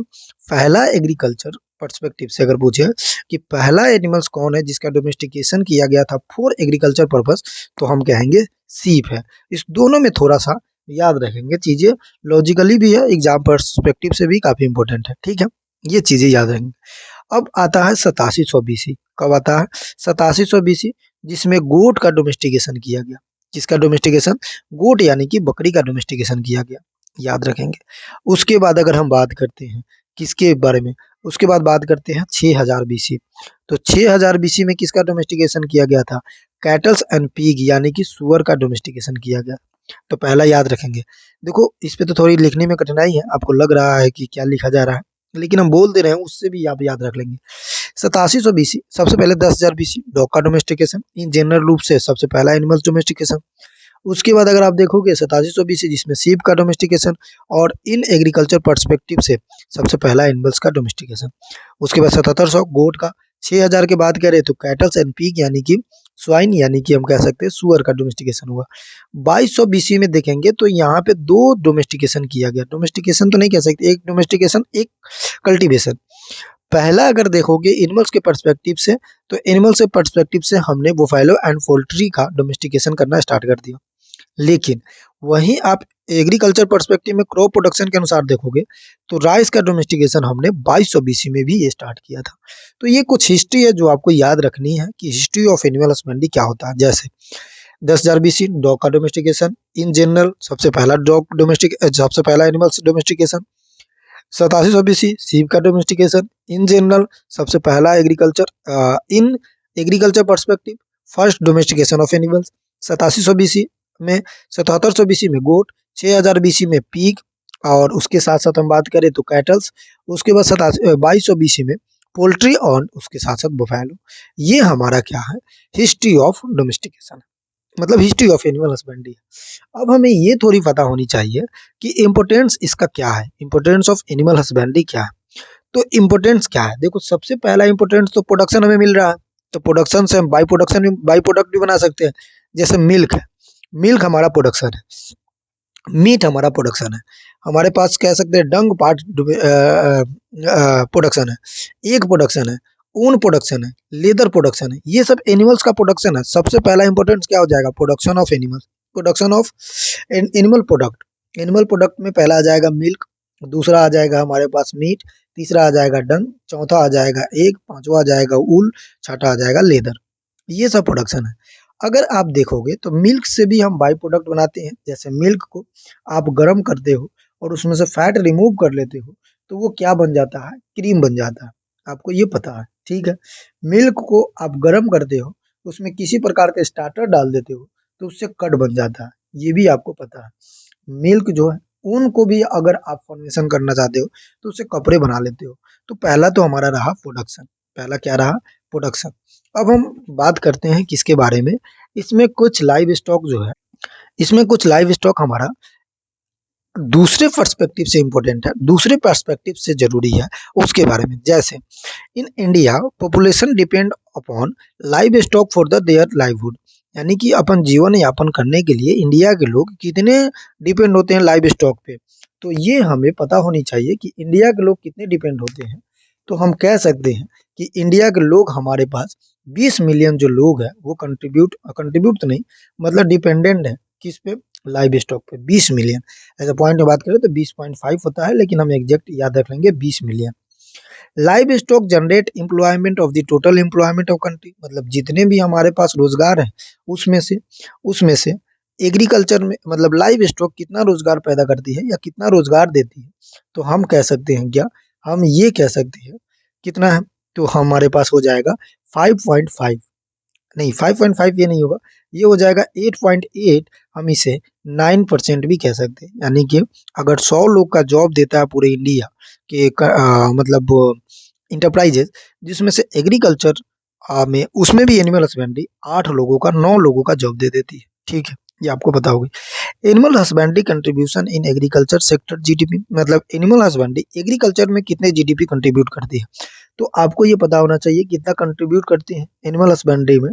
पहला एग्रीकल्चर पर्सपेक्टिव से अगर पूछे कि पहला एनिमल्स कौन है जिसका डोमेस्टिकेशन किया गया था फॉर एग्रीकल्चर पर्पस, तो हम कहेंगे सीप है। इस दोनों में थोड़ा सा याद रखेंगे, चीजें लॉजिकली भी है, एग्जाम पर्सपेक्टिव से भी काफी इंपॉर्टेंट है। ठीक है, ये चीजें याद रहेंगी। अब आता है 8700 बीसी। कब आता है? 8700 बीसी, जिसमें गोट का डोमेस्टिकेशन किया गया। किसका डोमेस्टिकेशन, गोट यानी कि बकरी का डोमेस्टिकेशन किया गया, याद रखेंगे। उसके बाद अगर हम बात करते हैं किसके बारे में, उसके बाद बात करते हैं 6000 बीसी। तो 6000 बीसी में किसका डोमेस्टिकेशन किया गया था, कैटल्स एंड पिग यानी कि सुअर का डोमेस्टिकेशन किया गया। तो पहला याद रखेंगे। देखो इस पे तो थोड़ी लिखने में कठिनाई है, आपको लग रहा है कि क्या लिखा जा रहा है, लेकिन हम बोल दे रहे हैं उससे भी आप याद रख लेंगे। 8700 बीसी, सबसे पहले 10,000 बीसी डॉग का डोमेस्टिकेशन इन जनरल रूप से सबसे पहला एनिमल्स डोमेस्टिकेशन। उसके बाद अगर आप देखोगे 8700 बीसी जिसमें सीप का डोमेस्टिकेशन, और इन एग्रीकल्चर पर्सपेक्टिव से सबसे पहला एनिमल्स का डोमेस्टिकेशन। उसके बाद 7700 गोट का। 6000 की बात करें तो कैटल्स एंड पिग यानी कि स्वाइन यानी कि हम कह सकते हैं सुअर का डोमेस्टिकेशन हुआ। 2200 बीसी में देखेंगे तो यहाँ पे दो डोमेस्टिकेशन किया गया, डोमेस्टिकेशन तो नहीं कह सकते, एक डोमेस्टिकेशन एक कल्टीवेशन। पहला अगर देखोगे एनिमल्स के पर्सपेक्टिव से, तो एनिमल्स के पर्सपेक्टिव से हमने बुफैलो एंड पोल्ट्री का डोमेस्टिकेशन करना स्टार्ट कर दिया। लेकिन वहीं आप एग्रीकल्चर पर्सपेक्टिव में क्रॉप प्रोडक्शन के अनुसार देखोगे तो राइस का डोमेस्टिकेशन हमने 2200 बीसी में भी ये स्टार्ट किया था। तो ये कुछ हिस्ट्री है जो आपको याद रखनी है कि हिस्ट्री ऑफ एनिमल हस्बेंड्री क्या होता है। जैसे 10,000 बीसी डॉग का डोमेस्टिकेशन इन जनरल, सबसे पहला एनिमल्स डोमेस्टिकेशन। 8700 बीसी सीप का डोमेस्टिकेशन इन जनरल, सबसे पहला in agriculture perspective first domestication of animals. 8700 BC में, 7700 बीसी में गोट, 6000 बीसी में पीग, और उसके साथ साथ हम बात करें तो कैटल्स। उसके बाद 2200 बीसी में पोल्ट्री और उसके साथ साथ बुफैलो। ये हमारा क्या है, हिस्ट्री ऑफ डोमेस्टिकेशन, मतलब हिस्ट्री ऑफ एनिमल हस्बेंड्री है। अब हमें ये थोड़ी पता होनी चाहिए कि इम्पोर्टेंस इसका क्या है, इम्पोर्टेंस ऑफ एनिमल हस्बेंड्री क्या है। तो इम्पोर्टेंस क्या है, देखो सबसे पहला इम्पोर्टेंस तो प्रोडक्शन हमें मिल रहा है, तो प्रोडक्शन से हम बाई प्रोडक्ट भी बना सकते हैं। जैसे मिल्क है, मिल्क हमारा प्रोडक्शन है, मीट हमारा प्रोडक्शन है, हमारे पास कह सकते हैं डंग पार्ट प्रोडक्शन है, एग प्रोडक्शन है, ऊन प्रोडक्शन है, लेदर प्रोडक्शन है, ये सब एनिमल्स का प्रोडक्शन है। सबसे पहला इंपॉर्टेंस क्या हो जाएगा, production of animals, production of animal product. Animal product में पहला आ जाएगा मिल्क, दूसरा आ जाएगा हमारे पास मीट, तीसरा आ जाएगा डंग, चौथा आ जाएगा एग, पांचवा आ जाएगा ऊल, छठा आ जाएगा लेदर। ये सब प्रोडक्शन है। अगर आप देखोगे तो मिल्क से भी हम बाई प्रोडक्ट बनाते हैं। जैसे मिल्क को आप गर्म करते हो और उसमें से फैट रिमूव कर लेते हो तो वो क्या बन जाता है, क्रीम बन जाता है, आपको ये पता है, ठीक है। मिल्क को आप गर्म करते हो, उसमें किसी प्रकार के स्टार्टर डाल देते हो तो उससे कर्ड बन जाता है, ये भी आपको पता है। मिल्क जो है, ऊन को भी अगर आप फॉर्मेशन करना चाहते हो तो उससे कपड़े बना लेते हो। तो पहला तो हमारा रहा प्रोडक्शन, पहला क्या रहा, प्रोडक्शन। अब हम बात करते हैं किसके बारे में, इसमें कुछ लाइव स्टॉक जो है, इसमें कुछ लाइव स्टॉक हमारा दूसरे पर्सपेक्टिव से इम्पोर्टेंट है, दूसरे पर्सपेक्टिव से जरूरी है उसके बारे में। जैसे in India population depend upon live stock for the their livelihood, यानी कि अपन जीवन यापन करने के लिए इंडिया के लोग कितने डिपेंड होते हैं लाइव स्टॉक पे। तो ये हमें पता होनी चाहिए कि इंडिया के लोग कितने डिपेंड होते हैं। तो हम कह सकते हैं कि इंडिया के लोग हमारे पास 20 मिलियन जो लोग हैं वो कंट्रीब्यूट तो नहीं, मतलब डिपेंडेंट है किस पे, लाइव स्टॉक पे 20 मिलियन। ऐसे पॉइंट में बात करें तो 20.5 होता है, लेकिन हम एग्जैक्ट याद रख लेंगे 20 million. Live stock generate employment of the total employment of country, मतलब जितने भी हमारे पास रोजगार है उसमें से एग्रीकल्चर में, मतलब लाइव स्टॉक कितना रोजगार पैदा करती है या कितना रोजगार देती है। तो हम कह सकते हैं क्या, हम ये कह सकते हैं कितना है, तो हमारे पास हो जाएगा 5.5, नहीं 5.5 ये नहीं होगा, ये हो जाएगा 8.8। हम इसे 9% भी कह सकते हैं, यानी कि अगर 100 लोग का जॉब देता है पूरे इंडिया के मतलब इंटरप्राइजेज, जिसमें से एग्रीकल्चर में उसमें भी एनिमल हस्बेंड्री 8 लोगों का 9 लोगों का जॉब दे देती है, ठीक है, ये आपको पता होगी। Animal husbandry contribution in agriculture sector GDP, मतलब एनिमल हस्बेंड्री एग्रीकल्चर में कितने जीडीपी कंट्रीब्यूट करती है। तो आपको ये पता होना चाहिए कितना कंट्रीब्यूट करती है एनिमल हस्बेंड्री में।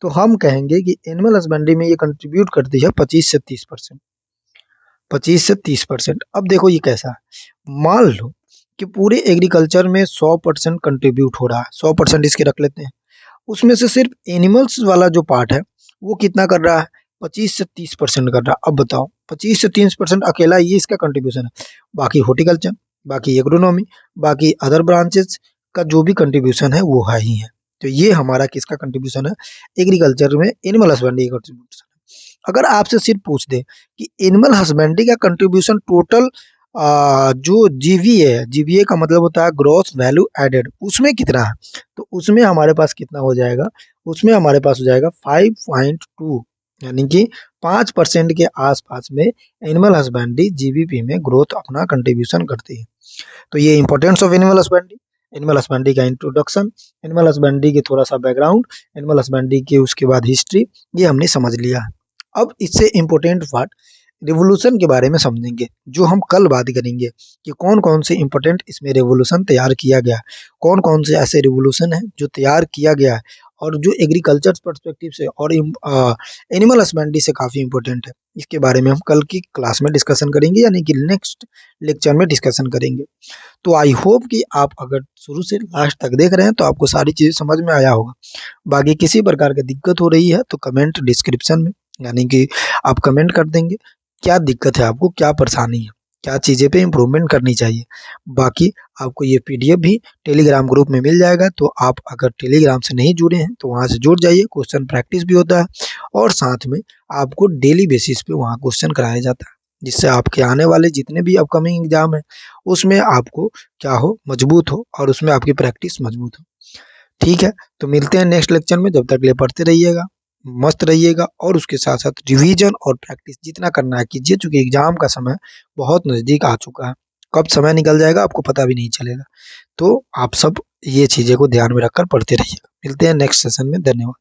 तो हम कहेंगे कि एनिमल हस्बेंड्री में ये कंट्रीब्यूट करती है 25 से 30%, 25 से 30%। अब देखो ये कैसा है, मान लो कि पूरे एग्रीकल्चर में 100% कंट्रीब्यूट हो रहा है, 100% इसके रख लेते हैं, उसमें से सिर्फ एनिमल्स वाला जो पार्ट है वो कितना कर रहा है, 25 से 30% कर रहा है। अब बताओ 25 से 30% अकेला ये इसका कंट्रीब्यूशन है, बाकी हॉर्टिकल्चर, बाकी एग्रोनॉमी, बाकी अदर ब्रांचेस का जो भी कंट्रीब्यूशन है वो है ही है। तो ये हमारा किसका कंट्रीब्यूशन है, एग्रीकल्चर में एनिमल हस्बेंड्री का कंट्रीब्यूशन है। अगर आपसे सिर्फ पूछ दे कि एनिमल हस्बेंड्री का कंट्रीब्यूशन टोटल जो जीवीए का मतलब होता है ग्रॉस वैल्यू एडेड, उसमें कितना है, तो उसमें हमारे पास कितना हो जाएगा, उसमें हमारे पास हो जाएगा 5.2, यानी कि 5% के आसपास में एनिमल हस्बेंड्री जीबीपी में ग्रोथ अपना कंट्रीब्यूशन करती है। तो ये importance of animal husbandry, animal husbandry का इंट्रोडक्शन, एनिमल हस्बेंड्री के थोड़ा सा बैकग्राउंड, एनिमल हस्बेंड्री के उसके बाद हिस्ट्री, ये हमने समझ लिया है। अब इससे इम्पोर्टेंट पार्ट रिवोल्यूशन के बारे में समझेंगे, जो हम कल बात करेंगे कि कौन कौन से इम्पोर्टेंट इसमें रिवोल्यूशन तैयार किया गया, कौन कौन से ऐसे रिवोल्यूशन है जो तैयार किया गया है और जो एग्रीकल्चर पर्सपेक्टिव से और एनिमल हस्बेंड्री से काफ़ी इंपॉर्टेंट है। इसके बारे में हम कल की क्लास में डिस्कशन करेंगे, यानी कि नेक्स्ट लेक्चर में डिस्कशन करेंगे। तो आई होप कि आप अगर शुरू से लास्ट तक देख रहे हैं तो आपको सारी चीज़ें समझ में आया होगा। बाकी किसी प्रकार की दिक्कत हो रही है तो कमेंट डिस्क्रिप्शन में, यानी कि आप कमेंट कर देंगे क्या दिक्कत है आपको, क्या परेशानी है, क्या चीज़ें पे इम्प्रूवमेंट करनी चाहिए। बाकी आपको ये पीडीएफ भी टेलीग्राम ग्रुप में मिल जाएगा, तो आप अगर टेलीग्राम से नहीं जुड़े हैं तो वहाँ से जुड़ जाइए, क्वेश्चन प्रैक्टिस भी होता है और साथ में आपको डेली बेसिस पे वहाँ क्वेश्चन कराया जाता है, जिससे आपके आने वाले जितने भी अपकमिंग एग्जाम है उसमें आपको क्या हो, मजबूत हो और उसमें आपकी प्रैक्टिस मजबूत हो। ठीक है, तो मिलते हैं नेक्स्ट लेक्चर में, जब तक ले पढ़ते रहिएगा, मस्त रहिएगा और उसके साथ साथ रिवीजन और प्रैक्टिस जितना करना है कीजिए, क्योंकि एग्जाम का समय बहुत नज़दीक आ चुका है। कब समय निकल जाएगा आपको पता भी नहीं चलेगा। तो आप सब ये चीज़ें को ध्यान में रखकर पढ़ते रहिएगा। मिलते हैं नेक्स्ट सेशन में, धन्यवाद।